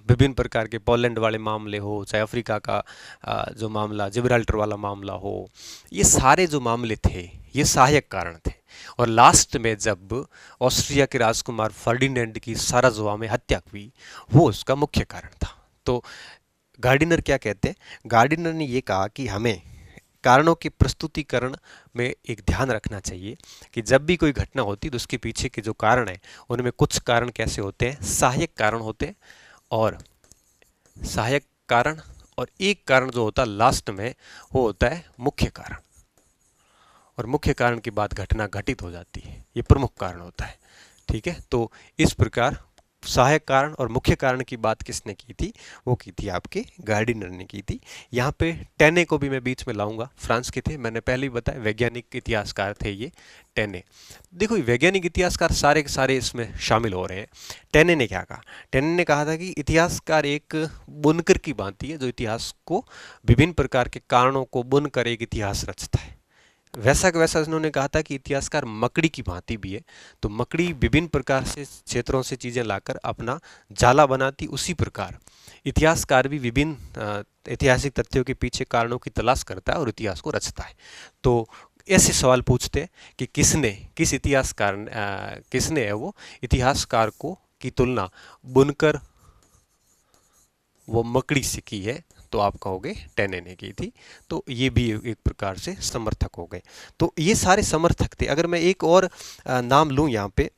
विभिन्न प्रकार के पोलैंड वाले मामले हो, चाहे अफ्रीका का जो मामला, जिब्राल्टर वाला मामला हो, ये सारे जो मामले थे ये सहायक कारण थे। और लास्ट में जब ऑस्ट्रिया के राजकुमार फर्डिनेंड की साराजोवा में हत्या हुई, वो उसका मुख्य कारण था। तो गार्डिनर क्या कहते हैं? गार्डिनर ने ये कहा कि हमें कारणों के प्रस्तुतिकरण में एक ध्यान रखना चाहिए कि जब भी कोई घटना होती है तो उसके पीछे के जो कारण है उनमें कुछ कारण कैसे होते हैं? सहायक कारण होते हैं, और सहायक कारण और एक कारण जो होता है लास्ट में वो होता है मुख्य कारण, और मुख्य कारण के बाद घटना घटित हो जाती है, ये प्रमुख कारण होता है। ठीक है, तो इस प्रकार सहायक कारण और मुख्य कारण की बात किसने की थी? वो की थी आपके गार्डिनर ने की थी। यहाँ पे टेने को भी मैं बीच में लाऊंगा, फ्रांस के थे, मैंने पहले ही बताया वैज्ञानिक इतिहासकार थे ये टेने। देखो वैज्ञानिक इतिहासकार सारे के सारे इसमें शामिल हो रहे हैं। टेने ने क्या कहा? टेने ने कहा था कि इतिहासकार एक बुनकर की भांति है जो इतिहास को विभिन्न प्रकार के कारणों को बुनकर एक इतिहास रचता है। वैसा का वैसा उन्होंने कहा था कि इतिहासकार मकड़ी की भांति भी है। तो मकड़ी विभिन्न प्रकार से क्षेत्रों से चीज़ें लाकर अपना जाला बनाती, उसी प्रकार इतिहासकार भी विभिन्न ऐतिहासिक तथ्यों के पीछे कारणों की तलाश करता है और इतिहास को रचता है। तो ऐसे सवाल पूछते हैं कि किस इतिहासकार किसने है वो इतिहासकार को की तुलना बुनकर वो मकड़ी से की है, तो आप कहोगे टेने ने की थी। तो ये भी एक प्रकार से समर्थक हो गए। तो ये सारे समर्थक थे। अगर मैं एक और नाम लूँ यहाँ पे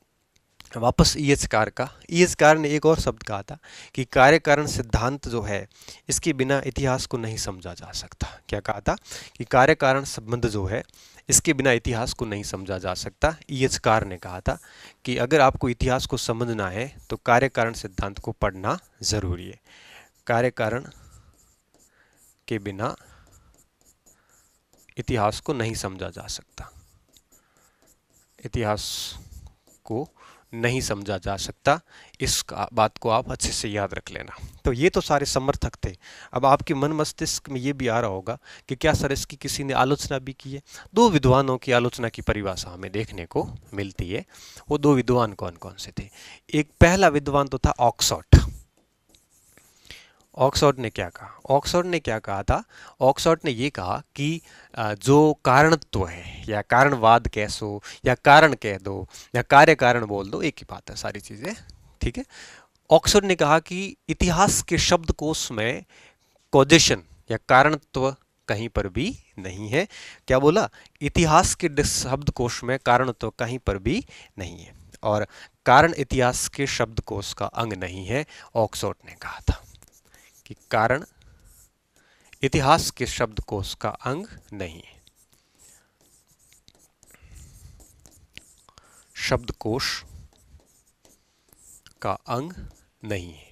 वापस ईएचकार का, ईएचकार ने एक और शब्द कहा था कि कार्य कारण सिद्धांत जो है इसके बिना इतिहास को नहीं समझा जा सकता। क्या कहा था कि कार्य कारण संबंध जो है इसके बिना इतिहास को नहीं समझा जा सकता। ईएचकार ने कहा था कि अगर आपको इतिहास को समझना है तो कार्य कारण सिद्धांत को पढ़ना जरूरी है। कार्य कारण के बिना इतिहास को नहीं समझा जा सकता, इतिहास को नहीं समझा जा सकता। इस बात को आप अच्छे से याद रख लेना। तो ये तो सारे समर्थक थे। अब आपके मन मस्तिष्क में ये भी आ रहा होगा कि क्या सर इसकी किसी ने आलोचना भी की है। दो विद्वानों की आलोचना की परिभाषा हमें देखने को मिलती है। वो दो विद्वान कौन कौन से थे? एक पहला विद्वान तो था ऑक्सफोर्ड। ऑक्सफोर्ड ने क्या कहा? ऑक्सफोर्ड ने क्या कहा था? ऑक्सफोर्ड ने ये कहा कि जो कारणत्व है या कारणवाद कह सो या कारण कह दो या कार्य कारण बोल दो, एक ही बात है सारी चीजें, ठीक है। ऑक्सफोर्ड ने कहा कि इतिहास के शब्दकोश में कॉजेशन या कारणत्व कहीं पर भी नहीं है। क्या बोला? इतिहास के शब्दकोश में कारणत्व कहीं पर भी नहीं है और कारण इतिहास के शब्दकोश का अंग नहीं है। ऑक्सफोर्ड ने कहा था कि कारण इतिहास के शब्दकोश का अंग नहीं है, शब्दकोश का अंग नहीं है।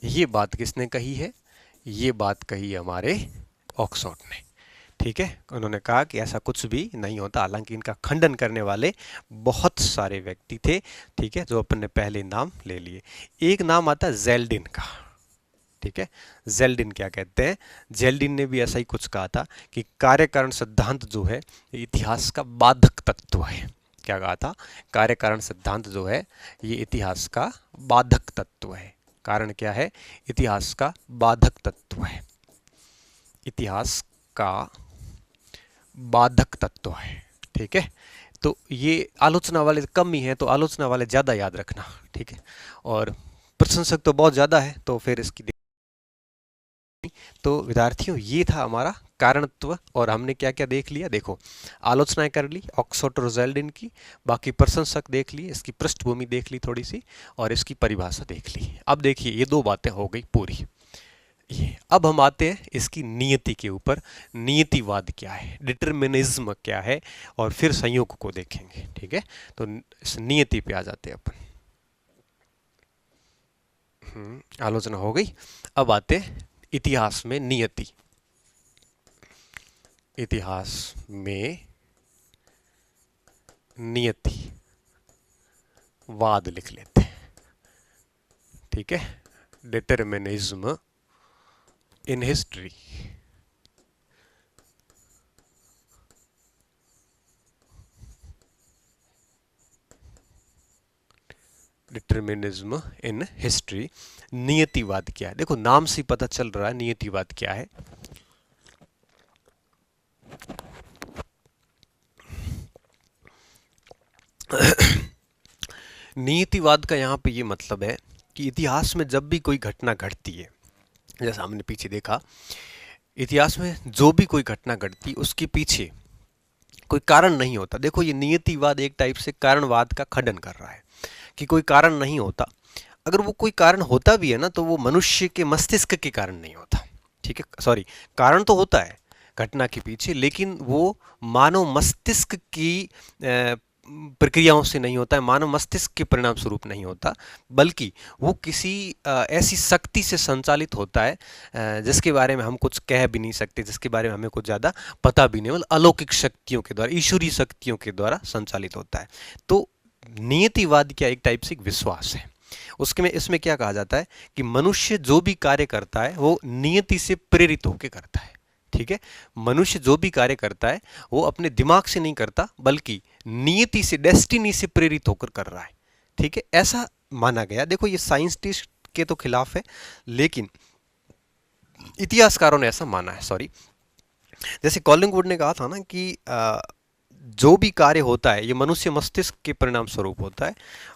ये बात किसने कही है? ये बात कही हमारे ऑक्सफोर्ड ने, ठीक है। उन्होंने कहा कि ऐसा कुछ भी नहीं होता। हालांकि इनका खंडन करने वाले बहुत सारे व्यक्ति थे, ठीक है, जो अपन ने पहले नाम ले लिए। एक नाम आता है जेल्डिन का, ठीक है। जेल्डिन क्या कहते हैं? जेल्डिन ने भी ऐसा ही कुछ कहा था कि कार्य कारण सिद्धांत जो है इतिहास का बाधक तत्व है। क्या कहा था? कार्य कारण सिद्धांत जो है ये इतिहास का बाधक तत्व है। कारण क्या है? इतिहास का बाधक तत्व है, इतिहास का बाधक तत्व है, ठीक है। तो ये आलोचना वाले कम ही हैं, तो आलोचना वाले ज्यादा याद रखना, ठीक है। और प्रशंसक तो बहुत ज्यादा है, तो फिर इसकी तो विद्यार्थियों ये था हमारा कारणत्व। और हमने क्या क्या देख लिया? देखो, आलोचनाएं कर ली ऑक्सफोर्ड और जेल्डिन की, बाकी प्रशंसक देख लिए, इसकी पृष्ठभूमि देख ली थोड़ी सी, और इसकी परिभाषा देख ली। अब देखिए ये दो बातें हो गई पूरी। ये अब हम आते हैं इसकी नियति के ऊपर। नियतिवाद क्या है, डिटरमिनिज्म क्या है, और फिर संयोग को देखेंगे, ठीक है। तो इस नियति पे आ जाते हैं अपन। आलोचना हो गई, अब आते इतिहास में नियति। इतिहास में नियति वाद लिख लेते हैं, ठीक है। Determinism in history. Determinism in history. नियतिवाद क्या है? देखो नाम से पता चल रहा है नियतिवाद क्या है। नियतिवाद का यहाँ पे ये मतलब है कि इतिहास में जब भी कोई घटना घटती है, जैसा हमने पीछे देखा, इतिहास में जो भी कोई घटना घटती उसके पीछे कोई कारण नहीं होता। देखो ये नियतिवाद एक टाइप से कारणवाद का खंडन कर रहा है कि कोई कारण नहीं होता। अगर वो कोई कारण होता भी है ना, तो वो मनुष्य के मस्तिष्क के कारण नहीं होता, ठीक है। सॉरी, कारण तो होता है घटना के पीछे, लेकिन वो मानव मस्तिष्क की प्रक्रियाओं से नहीं होता है, मानव मस्तिष्क के परिणाम स्वरूप नहीं होता, बल्कि वो किसी ऐसी शक्ति से संचालित होता है जिसके बारे में हम कुछ कह भी नहीं सकते, जिसके बारे में हमें कुछ ज़्यादा पता भी नहीं, मतलब अलौकिक शक्तियों के द्वारा, ईश्वरीय शक्तियों के द्वारा संचालित होता है। तो नियतिवाद क्या एक टाइप से एक विश्वास है। उसके में इसमें क्या कहा जाता है कि मनुष्य जो भी कार्य करता है वो नियति से प्रेरित होकर करता है, ठीक है। मनुष्य जो भी कार्य करता है वो अपने दिमाग से नहीं करता, बल्कि नियति से, डेस्टिनी से प्रेरित होकर कर रहा है, ठीक है। ऐसा माना गया। देखो ये साइंटिस्ट के तो खिलाफ है, लेकिन इतिहासकारों ने ऐसा माना है, सॉरी। जैसे कॉलिंगवुड ने कहा था ना कि जो भी कार्य होता है ये मनुष्य मस्तिष्क के परिणाम स्वरूप होता है।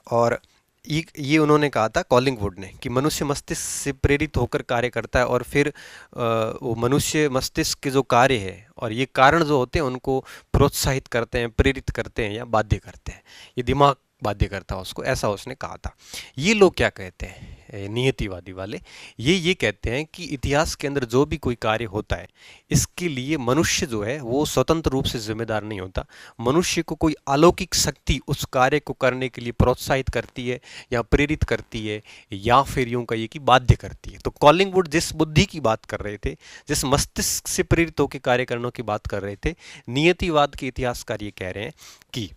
और ये उन्होंने कहा था कॉलिंगवुड ने कि मनुष्य मस्तिष्क से प्रेरित होकर कार्य करता है, और फिर वो मनुष्य मस्तिष्क के जो कार्य है और ये कारण जो होते हैं उनको प्रोत्साहित करते हैं, प्रेरित करते हैं या बाध्य करते हैं। ये दिमाग बाध्य करता है उसको, ऐसा उसने कहा था। ये लोग क्या कहते हैं, नियतिवादी वाले, ये कहते हैं कि इतिहास के अंदर जो भी कोई कार्य होता है इसके लिए मनुष्य जो है वो स्वतंत्र रूप से जिम्मेदार नहीं होता। मनुष्य को कोई अलौकिक शक्ति उस कार्य को करने के लिए प्रोत्साहित करती है या प्रेरित करती है, या फिर यूं कहिए कि बाध्य करती है। तो कॉलिंगवुड जिस बुद्धि की बात कर रहे थे, जिस मस्तिष्क से प्रेरित होकर कार्य करने की बात कर रहे थे, नियतिवाद के इतिहासकार ये कह रहे हैं कि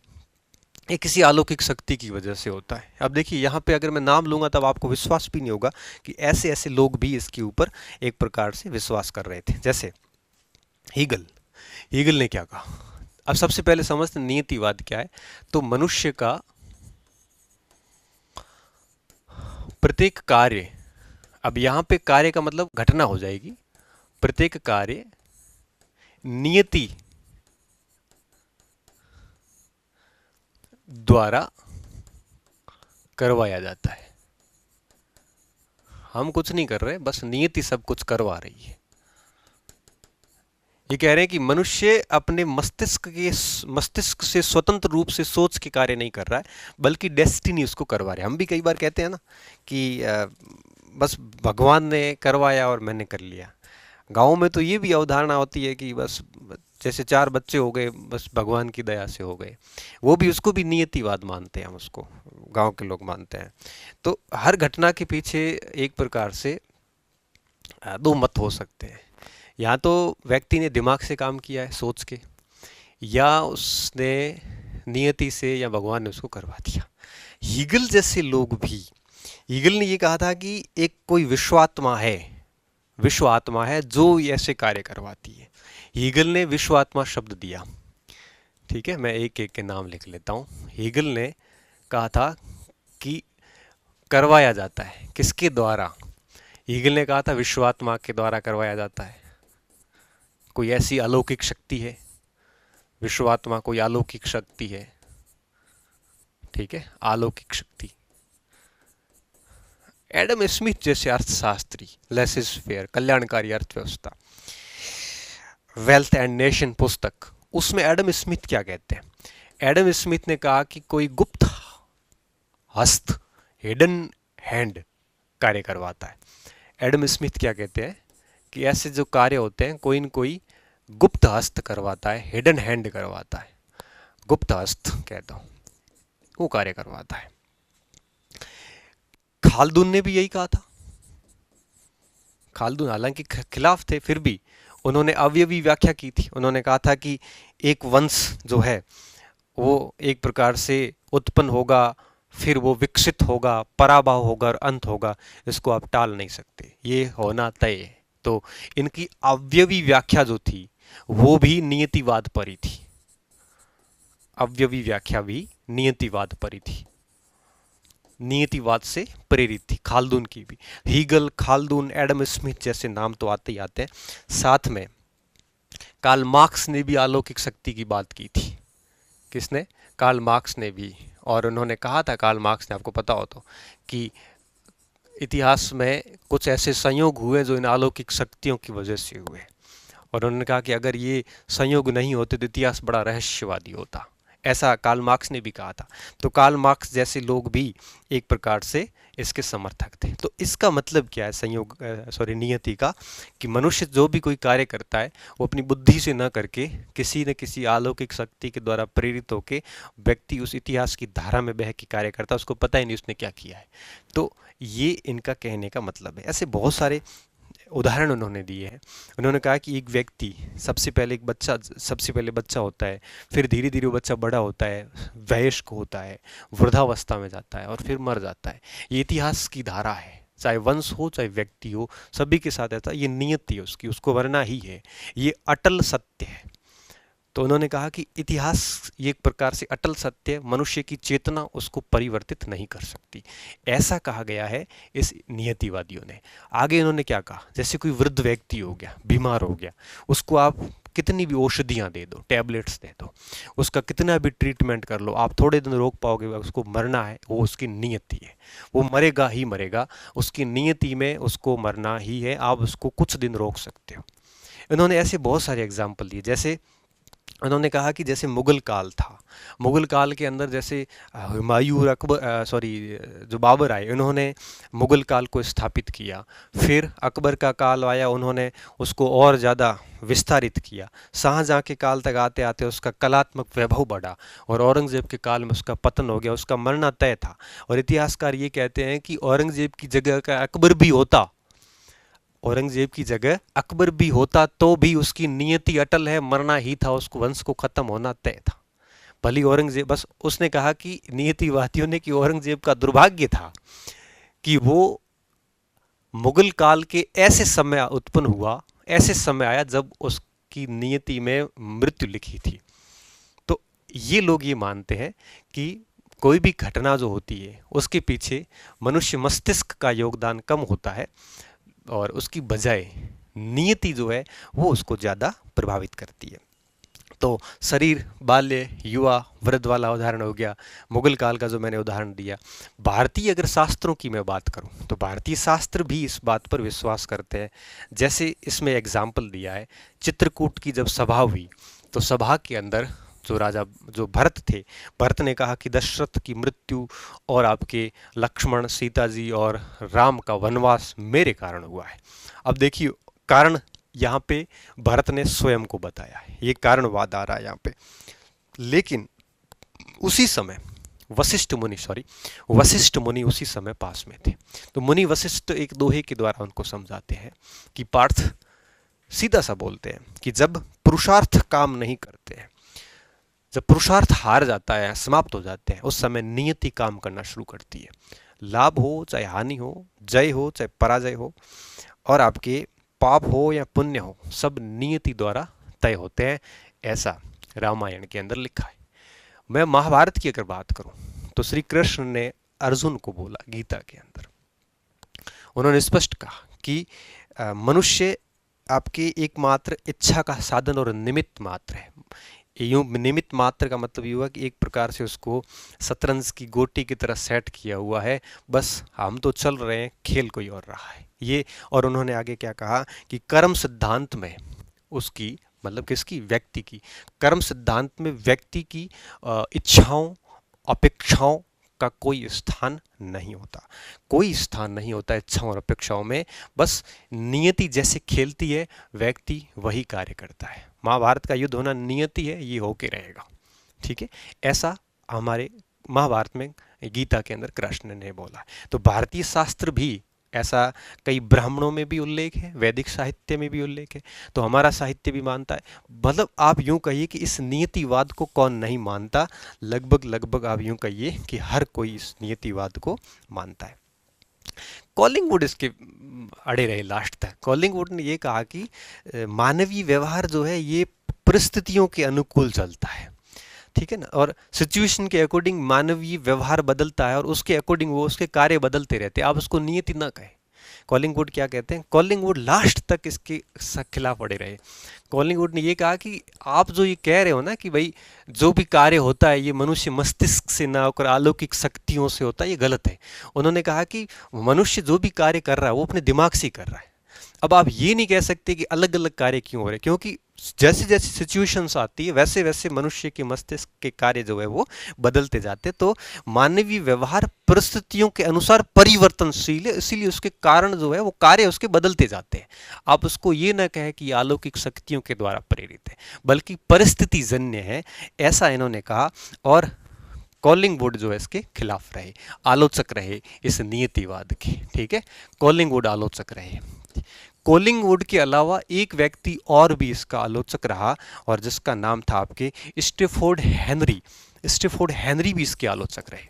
ये किसी अलौकिक शक्ति की वजह से होता है। अब देखिए यहाँ पे अगर मैं नाम लूंगा तब आपको विश्वास भी नहीं होगा कि ऐसे ऐसे लोग भी इसके ऊपर एक प्रकार से विश्वास कर रहे थे। जैसे हीगल हीगल ने क्या कहा। अब सबसे पहले समझते हैं नियतिवाद क्या है। तो मनुष्य का प्रत्येक कार्य, अब यहाँ पे कार्य का मतलब घटना हो जाएगी, प्रत्येक कार्य नियति द्वारा करवाया जाता है। हम कुछ नहीं कर रहे, बस नियति सब कुछ करवा रही है। ये कह रहे हैं कि मनुष्य अपने मस्तिष्क से स्वतंत्र रूप से सोच के कार्य नहीं कर रहा है, बल्कि डेस्टिनी उसको करवा रहे हैं। हम भी कई बार कहते हैं ना कि बस भगवान ने करवाया और मैंने कर लिया। गाँव में तो ये भी अवधारणा होती है कि बस जैसे 4 बच्चे हो गए बस भगवान की दया से हो गए, वो भी उसको भी नियतिवाद मानते हैं, हम उसको गांव के लोग मानते हैं। तो हर घटना के पीछे एक प्रकार से दो मत हो सकते हैं। या तो व्यक्ति ने दिमाग से काम किया है सोच के, या उसने नियति से या भगवान ने उसको करवा दिया। हीगल जैसे लोग भी, हीगल ने ये कहा था कि एक कोई विश्व आत्मा है जो ऐसे कार्य करवाती है। हीगल ने विश्व आत्मा शब्द दिया। ठीक है, मैं एक एक के नाम लिख लेता हूँ। हीगल ने कहा था कि करवाया जाता है, किसके द्वारा? हीगल ने कहा था विश्वात्मा के द्वारा करवाया जाता है। कोई ऐसी अलौकिक शक्ति है, विश्वात्मा कोई अलौकिक शक्ति है। ठीक है, अलौकिक शक्ति। एडम स्मिथ जैसे अर्थशास्त्री, लेस इज फेयर, कल्याणकारी अर्थव्यवस्था, वेल्थ एंड नेशन पुस्तक, उसमें एडम स्मिथ क्या कहते हैं? एडम स्मिथ ने कहा कि कोई गुप्त हस्त, हिडन हैंड कार्य करवाता है। एडम स्मिथ क्या कहते हैं कि ऐसे जो कार्य होते हैं कोई न कोई गुप्त हस्त करवाता है, हिडन हैंड करवाता है, गुप्त हस्त कहता हूं, वो कार्य करवाता है। खालदून ने भी यही कहा था। खालदून हालांकि खिलाफ थे, फिर भी उन्होंने अवयवी व्याख्या की थी। उन्होंने कहा था कि एक वंश जो है वो एक प्रकार से उत्पन्न होगा, फिर वो विकसित होगा, पराभव होगा और अंत होगा, इसको आप टाल नहीं सकते, ये होना तय है। तो इनकी अवयवी व्याख्या जो थी वो भी नियतिवाद पर ही थी। अवयवी व्याख्या भी नियतिवाद पर ही थी, नियतिवाद से प्रेरित थी। खालदून की भी, हीगल, खालदून, एडम स्मिथ जैसे नाम तो आते ही आते हैं। साथ में कार्ल मार्क्स ने भी अलौकिक शक्ति की बात की थी। किसने? कार्ल मार्क्स ने भी। और उन्होंने कहा था, कार्ल मार्क्स ने, आपको पता हो तो, कि इतिहास में कुछ ऐसे संयोग हुए जो इन अलौकिक शक्तियों की वजह से हुए। और उन्होंने कहा कि अगर ये संयोग नहीं होते तो इतिहास बड़ा रहस्यवादी होता। ऐसा कार्ल मार्क्स ने भी कहा था। तो कार्ल मार्क्स जैसे लोग भी एक प्रकार से इसके समर्थक थे। तो इसका मतलब क्या है संयोग नियति का? कि मनुष्य जो भी कोई कार्य करता है वो अपनी बुद्धि से न करके किसी न किसी अलौकिक शक्ति के द्वारा प्रेरित होकर व्यक्ति उस इतिहास की धारा में बह के कार्य करता है, उसको पता ही नहीं उसने क्या किया है। तो ये इनका कहने का मतलब है। ऐसे बहुत सारे उदाहरण उन्होंने दिए हैं। उन्होंने कहा कि एक व्यक्ति सबसे पहले बच्चा होता है, फिर धीरे धीरे वो बच्चा बड़ा होता है, वयस्क होता है, वृद्धावस्था में जाता है और फिर मर जाता है। ये इतिहास की धारा है, चाहे वंश हो चाहे व्यक्ति हो, सभी के साथ ऐसा, ये नियति है उसकी, उसको मरना ही है, ये अटल सत्य है। तो उन्होंने कहा कि इतिहास ये एक प्रकार से अटल सत्य, मनुष्य की चेतना उसको परिवर्तित नहीं कर सकती, ऐसा कहा गया है इस नियतिवादियों ने। आगे इन्होंने क्या कहा? जैसे कोई वृद्ध व्यक्ति हो गया, बीमार हो गया, उसको आप कितनी भी औषधियाँ दे दो, टैबलेट्स दे दो, उसका कितना भी ट्रीटमेंट कर लो, आप थोड़े दिन रोक पाओगे, उसको मरना है, वो उसकी नियति है, वो मरेगा ही मरेगा, उसकी नियति में उसको मरना ही है, आप उसको कुछ दिन रोक सकते हो। इन्होंने ऐसे बहुत सारे एग्जाम्पल दिए, जैसे उन्होंने कहा कि जैसे मुगल काल था, मुगल काल के अंदर जैसे हुमायूं, अकबर, सॉरी, जो बाबर आए, उन्होंने मुगल काल को स्थापित किया। फिर अकबर का काल आया, उन्होंने उसको और ज़्यादा विस्तारित किया। शाहजहाँ के काल तक आते आते उसका कलात्मक वैभव बढ़ा, और औरंगज़ेब के काल में उसका पतन हो गया, उसका मरना तय था। और इतिहासकार ये कहते हैं कि औरंगज़ेब की जगह का अकबर भी होता, औरंगजेब की जगह अकबर भी होता तो भी उसकी नियति अटल है, मरना ही था, उसको वंश को खत्म होना तय था। भली औरंगजेब, बस उसने कहा कि नियतिवादियों ने कि औरंगजेब का दुर्भाग्य था कि वो मुगल काल के ऐसे समय उत्पन्न हुआ, ऐसे समय आया जब उसकी नियति में मृत्यु लिखी थी। तो ये लोग ये मानते हैं कि कोई भी घटना जो होती है उसके पीछे मनुष्य मस्तिष्क का योगदान कम होता है, और उसकी बजाय नियति जो है वो उसको ज़्यादा प्रभावित करती है। तो शरीर, बाल्य, युवा, वृद्ध वाला उदाहरण हो गया, मुगल काल का जो मैंने उदाहरण दिया। भारतीय अगर शास्त्रों की मैं बात करूं तो भारतीय शास्त्र भी इस बात पर विश्वास करते हैं। जैसे इसमें एग्जाम्पल दिया है, चित्रकूट की जब सभा हुई तो सभा के अंदर जो राजा, जो भरत थे, भरत ने कहा कि दशरथ की मृत्यु और आपके लक्ष्मण, सीता जी और राम का वनवास मेरे कारण हुआ है। अब देखिए, कारण यहाँ पे भरत ने स्वयं को बताया है, ये कारणवाद आ रहा है यहाँ पे। लेकिन उसी समय वशिष्ठ मुनि उसी समय पास में थे। तो मुनि वशिष्ठ एक दोहे के द्वारा उनको समझाते हैं कि पार्थ, सीधा सा बोलते हैं कि जब पुरुषार्थ काम नहीं करते हैं, जब पुरुषार्थ हार जाता है, समाप्त हो जाते हैं, उस समय नियति काम करना शुरू करती है। लाभ हो चाहे हानि हो, जय हो चाहे पराजय हो, और आपके पाप हो या पुण्य हो, सब नियति द्वारा तय होते हैं, ऐसा रामायण के अंदर लिखा है। मैं महाभारत की अगर बात करूं तो श्री कृष्ण ने अर्जुन को बोला गीता के अंदर, उन्होंने स्पष्ट कहा कि मनुष्य आपके एकमात्र इच्छा का साधन और निमित्त मात्र है। यूं निमित्त मात्र का मतलब ये हुआ कि एक प्रकार से उसको शतरंज की गोटी की तरह सेट किया हुआ है, बस हम तो चल रहे हैं, खेल कोई और रहा है ये। और उन्होंने आगे क्या कहा कि कर्म सिद्धांत में उसकी, मतलब किसकी, व्यक्ति की, कर्म सिद्धांत में व्यक्ति की इच्छाओं, अपेक्षाओं का कोई स्थान नहीं होता, कोई स्थान नहीं होता इच्छाओं और अपेक्षाओं में। बस नियति जैसे खेलती है, व्यक्ति वही कार्य करता है। महाभारत का युद्ध होना नियति है, ये होके रहेगा, ठीक है। ऐसा हमारे महाभारत में, गीता के अंदर कृष्ण ने बोला। तो भारतीय शास्त्र भी ऐसा, कई ब्राह्मणों में भी उल्लेख है, वैदिक साहित्य में भी उल्लेख है, तो हमारा साहित्य भी मानता है। मतलब आप यूं कहिए कि इस नियतिवाद को कौन नहीं मानता, लगभग आप यूं कहिए कि हर कोई इस नियतिवाद को मानता है। कॉलिंगवुड इसके अड़े रहे लास्ट तक। कॉलिंगवुड ने ये कहा कि मानवीय व्यवहार जो है ये परिस्थितियों के अनुकूल चलता है, ठीक है ना, और सिचुएशन के अकॉर्डिंग मानवीय व्यवहार बदलता है, और उसके अकॉर्डिंग वो उसके कार्य बदलते रहते हैं। आप उसको नियति ना कहें। कॉलिंगवुड क्या कहते हैं, कॉलिंगवुड लास्ट तक इसके खिलाफ अड़े रहे। कॉलिंगवुड ने ये कहा कि आप जो ये कह रहे हो ना कि भाई जो भी कार्य होता है ये मनुष्य मस्तिष्क से ना होकर अलौकिक शक्तियों से होता है, ये गलत है। उन्होंने कहा कि मनुष्य जो भी कार्य कर रहा है वो अपने दिमाग से कर रहा है। अब आप ये नहीं कह सकते कि अलग अलग कार्य क्यों हो रहे, क्योंकि जैसे जैसे सिचुएशंस आती है वैसे वैसे मनुष्य के मस्तिष्क के कार्य जो है वो बदलते जाते। तो मानवीय व्यवहार परिस्थितियों के अनुसार परिवर्तनशील है, इसीलिए उसके कारण जो है वो कार्य उसके बदलते जाते हैं। आप उसको ये ना कहें कि अलौकिक शक्तियों के द्वारा प्रेरित है, बल्कि परिस्थिति जन्य है, ऐसा इन्होंने कहा। और कॉलिंगवुड जो है इसके खिलाफ रहे, आलोचक रहे इस नियतिवाद के, ठीक है। कॉलिंगवुड आलोचक रहे। कॉलिंगवुड के अलावा एक व्यक्ति और भी इसका आलोचक रहा, और जिसका नाम था आपके स्टेफोर्ड हेनरी। स्टेफोर्ड हेनरी भी इसके आलोचक रहे।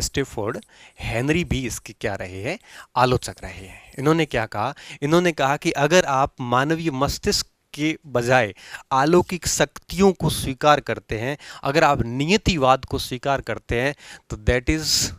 स्टेफोर्ड हेनरी भी इसके क्या रहे हैं, आलोचक रहे हैं। इन्होंने क्या कहा, इन्होंने कहा कि अगर आप मानवीय मस्तिष्क के बजाय अलौकिक शक्तियों को स्वीकार करते हैं, अगर आप नियतिवाद को स्वीकार करते हैं, तो दैट इज,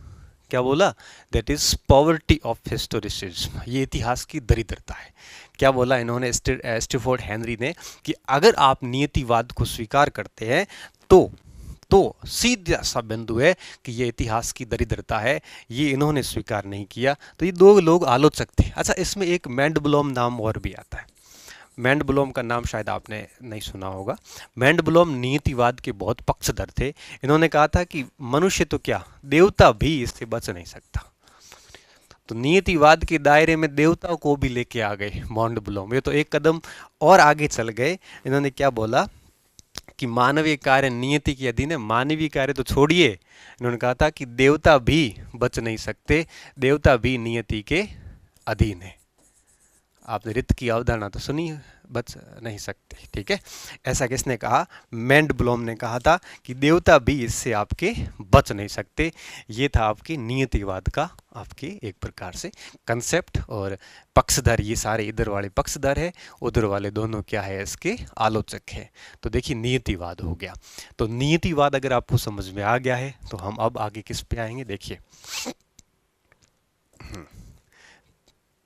क्या बोला, that is poverty of historicism. ये इतिहास की दरिद्रता है। क्या बोला इन्होंने, स्टीफोर्ड हेनरी ने, कि अगर आप नियतिवाद को स्वीकार करते हैं तो सीधा सा बिंदु है कि ये इतिहास की दरिद्रता है। ये इन्होंने स्वीकार नहीं किया, तो ये दो लोग आलोचक थे। अच्छा, इसमें एक मैंडब्लॉम नाम और भी आता है। मैंडब्लॉम का नाम शायद आपने नहीं सुना होगा। मैंडब्लॉम नियतिवाद के बहुत पक्षधर थे। इन्होंने कहा था कि मनुष्य तो क्या, देवता भी इससे बच नहीं सकता। तो नियतिवाद के दायरे में देवताओं को भी लेके आ गए मैंडब्लॉम। ये तो एक कदम और आगे चल गए। इन्होंने क्या बोला कि मानवीय कार्य नियति के अधीन है। मानवीय कार्य तो छोड़िए, इन्होंने कहा था कि देवता भी बच नहीं सकते, देवता भी नियति के अधीन है। आपने रित की अवधारणा तो सुनी है, बच नहीं सकते, ठीक है। ऐसा किसने कहा? मैंडब्लॉम ने कहा था कि देवता भी इससे आपके बच नहीं सकते। ये था आपके नियतिवाद का आपके एक प्रकार से कंसेप्ट। और पक्षधर, ये सारे इधर वाले पक्षधर है, उधर वाले दोनों क्या है, इसके आलोचक है। तो देखिए नियतिवाद हो गया। तो नियतिवाद अगर आपको समझ में आ गया है तो हम अब आगे किस पे आएंगे, देखिए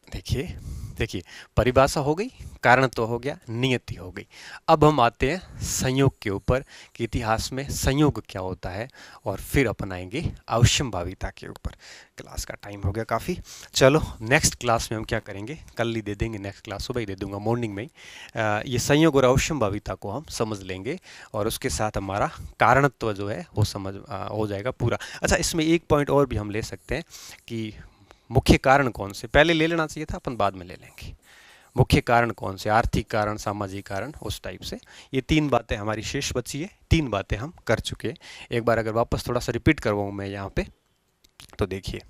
देखिए देखिए परिभाषा हो गई, कारण तो हो गया, नियति हो गई। अब हम आते हैं संयोग के ऊपर कि इतिहास में संयोग क्या होता है, और फिर अपनाएंगे अवश्यंभाविता के ऊपर। क्लास का टाइम हो गया काफ़ी। चलो नेक्स्ट क्लास में हम क्या करेंगे, कल ही दे देंगे, नेक्स्ट क्लास सुबह ही दे दूंगा, मॉर्निंग में ही। ये संयोग और अवश्यंभाविता को हम समझ लेंगे और उसके साथ हमारा कारणत्व जो है वो समझ हो जाएगा पूरा। अच्छा, इसमें एक पॉइंट और भी हम ले सकते हैं कि मुख्य कारण कौन से, पहले ले लेना चाहिए था, अपन बाद में ले लेंगे। मुख्य कारण कौन से, आर्थिक कारण, सामाजिक कारण, उस टाइप से। ये तीन बातें हमारी शेष बची है, तीन बातें हम कर चुके हैं। एक बार अगर वापस थोड़ा सा रिपीट करवाऊँ मैं यहाँ पे, तो देखिए,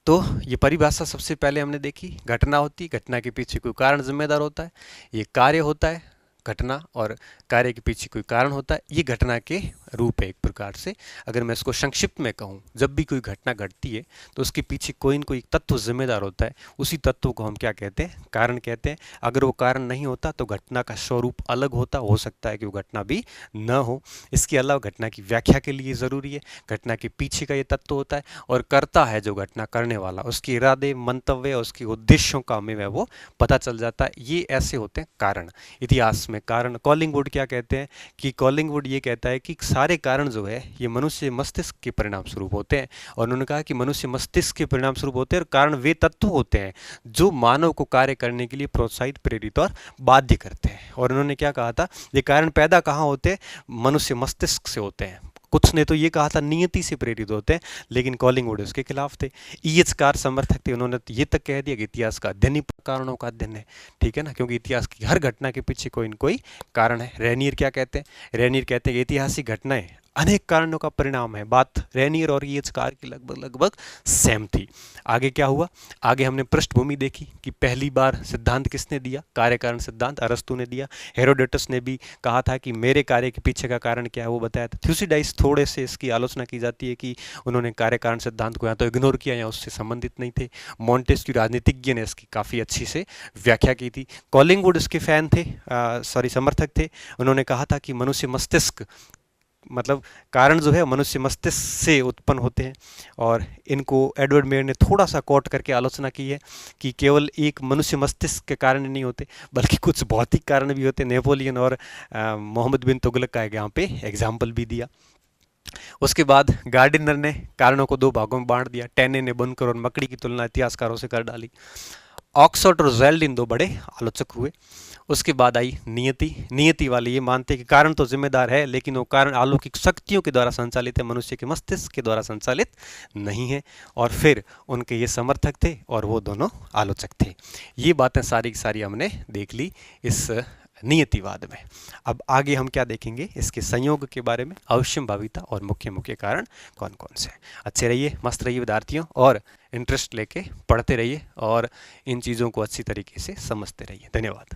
तो ये परिभाषा सबसे पहले हमने देखी, घटना होती, घटना के पीछे कोई कारण जिम्मेदार होता है। ये कार्य होता है, घटना और कार्य के पीछे कोई कारण होता है। ये घटना के रूप है एक प्रकार से। अगर मैं इसको संक्षिप्त में कहूँ, जब भी कोई घटना घटती है तो उसके पीछे कोई न कोई तत्व जिम्मेदार होता है। उसी तत्व को हम क्या कहते हैं, कारण कहते हैं। अगर वो कारण नहीं होता तो घटना का स्वरूप अलग होता, हो सकता है कि वो घटना भी न हो। इसके अलावा घटना की व्याख्या के लिए ज़रूरी है, घटना के पीछे का ये तत्व होता है। और करता है जो घटना करने वाला, उसके इरादे, मंतव्य, उसके उद्देश्यों का हमें वो पता चल जाता है। ये ऐसे होते हैं कारण इतिहास में। कारण, कॉलिंगवुड क्या कहते हैं कि कॉलिंगवुड ये कहता है कि सारे कारण जो है ये मनुष्य मस्तिष्क के परिणाम स्वरूप होते हैं। और उन्होंने कहा कि मनुष्य मस्तिष्क के परिणाम स्वरूप होते हैं, और कारण वे तत्व होते हैं जो मानव को कार्य करने के लिए प्रोत्साहित, प्रेरित और बाध्य करते हैं। और उन्होंने क्या कहा था, ये कारण पैदा कहाँ होते हैं, मनुष्य मस्तिष्क से होते हैं। कुछ ने तो ये कहा था नियति से प्रेरित होते हैं, लेकिन कॉलिंगवुड उसके खिलाफ थे। ईएचकार समर्थक थे, उन्होंने ये तक कह दिया कि इतिहास का अध्ययन ही कारणों का अध्ययन है, ठीक है ना, क्योंकि इतिहास की हर घटना के पीछे कोई न कोई कारण है। रेनियर क्या कहते हैं, रेनियर कहते हैं कि ऐतिहासिक घटनाएं अनेक कारणों का परिणाम है। बात रेनियर और ईएचकार की लगभग सेम थी। आगे क्या हुआ, आगे हमने पृष्ठभूमि देखी कि पहली बार सिद्धांत किसने दिया, कार्य कारण सिद्धांत अरस्तु ने दिया। हेरोडोटस ने भी कहा था कि मेरे कार्य के पीछे का कारण क्या है, वो बताया था। थ्यूसिडाइस थोड़े से इसकी आलोचना की जाती है कि उन्होंने कार्य कारण सिद्धांत को या तो इग्नोर किया या उससे संबंधित नहीं थे। मॉन्टेस्क्यू राजनीतिज्ञ ने इसकी काफ़ी अच्छी से व्याख्या की थी। कॉलिंगवुड इसके फैन थे, समर्थक थे। उन्होंने कहा था कि मनुष्य मस्तिष्क, मतलब कारण जो है मनुष्य मस्तिष्क से उत्पन्न होते हैं। और इनको एडवर्ड मेयर ने थोड़ा सा कोट करके आलोचना की है कि केवल एक मनुष्य मस्तिष्क के कारण नहीं होते, बल्कि कुछ भौतिक कारण भी होते। नेपोलियन और मोहम्मद बिन तुगलक का यहाँ पे एग्जाम्पल भी दिया। उसके बाद गार्डिनर ने कारणों को दो भागों में बांट दिया। टेने ने बुनकर और मकड़ी की तुलना इतिहासकारों से कर डाली। ऑक्सफोर्ड और ज़ेल्डिन दो बड़े आलोचक हुए। उसके बाद आई नियति। नियति वाले ये मानते हैं कि कारण तो जिम्मेदार है, लेकिन वो कारण अलौकिक शक्तियों के द्वारा संचालित है, मनुष्य के मस्तिष्क के द्वारा संचालित नहीं है। और फिर उनके ये समर्थक थे और वो दोनों आलोचक थे। ये बातें सारी की सारी हमने देख ली इस नियतिवाद में। अब आगे हम क्या देखेंगे, इसके संयोग के बारे में, अवश्यंभाविता और मुख्य मुख्य कारण कौन कौन से। अच्छे रहिए, मस्त रहिए विद्यार्थियों, और इंटरेस्ट लेके पढ़ते रहिए और इन चीज़ों को अच्छी तरीके से समझते रहिए। धन्यवाद।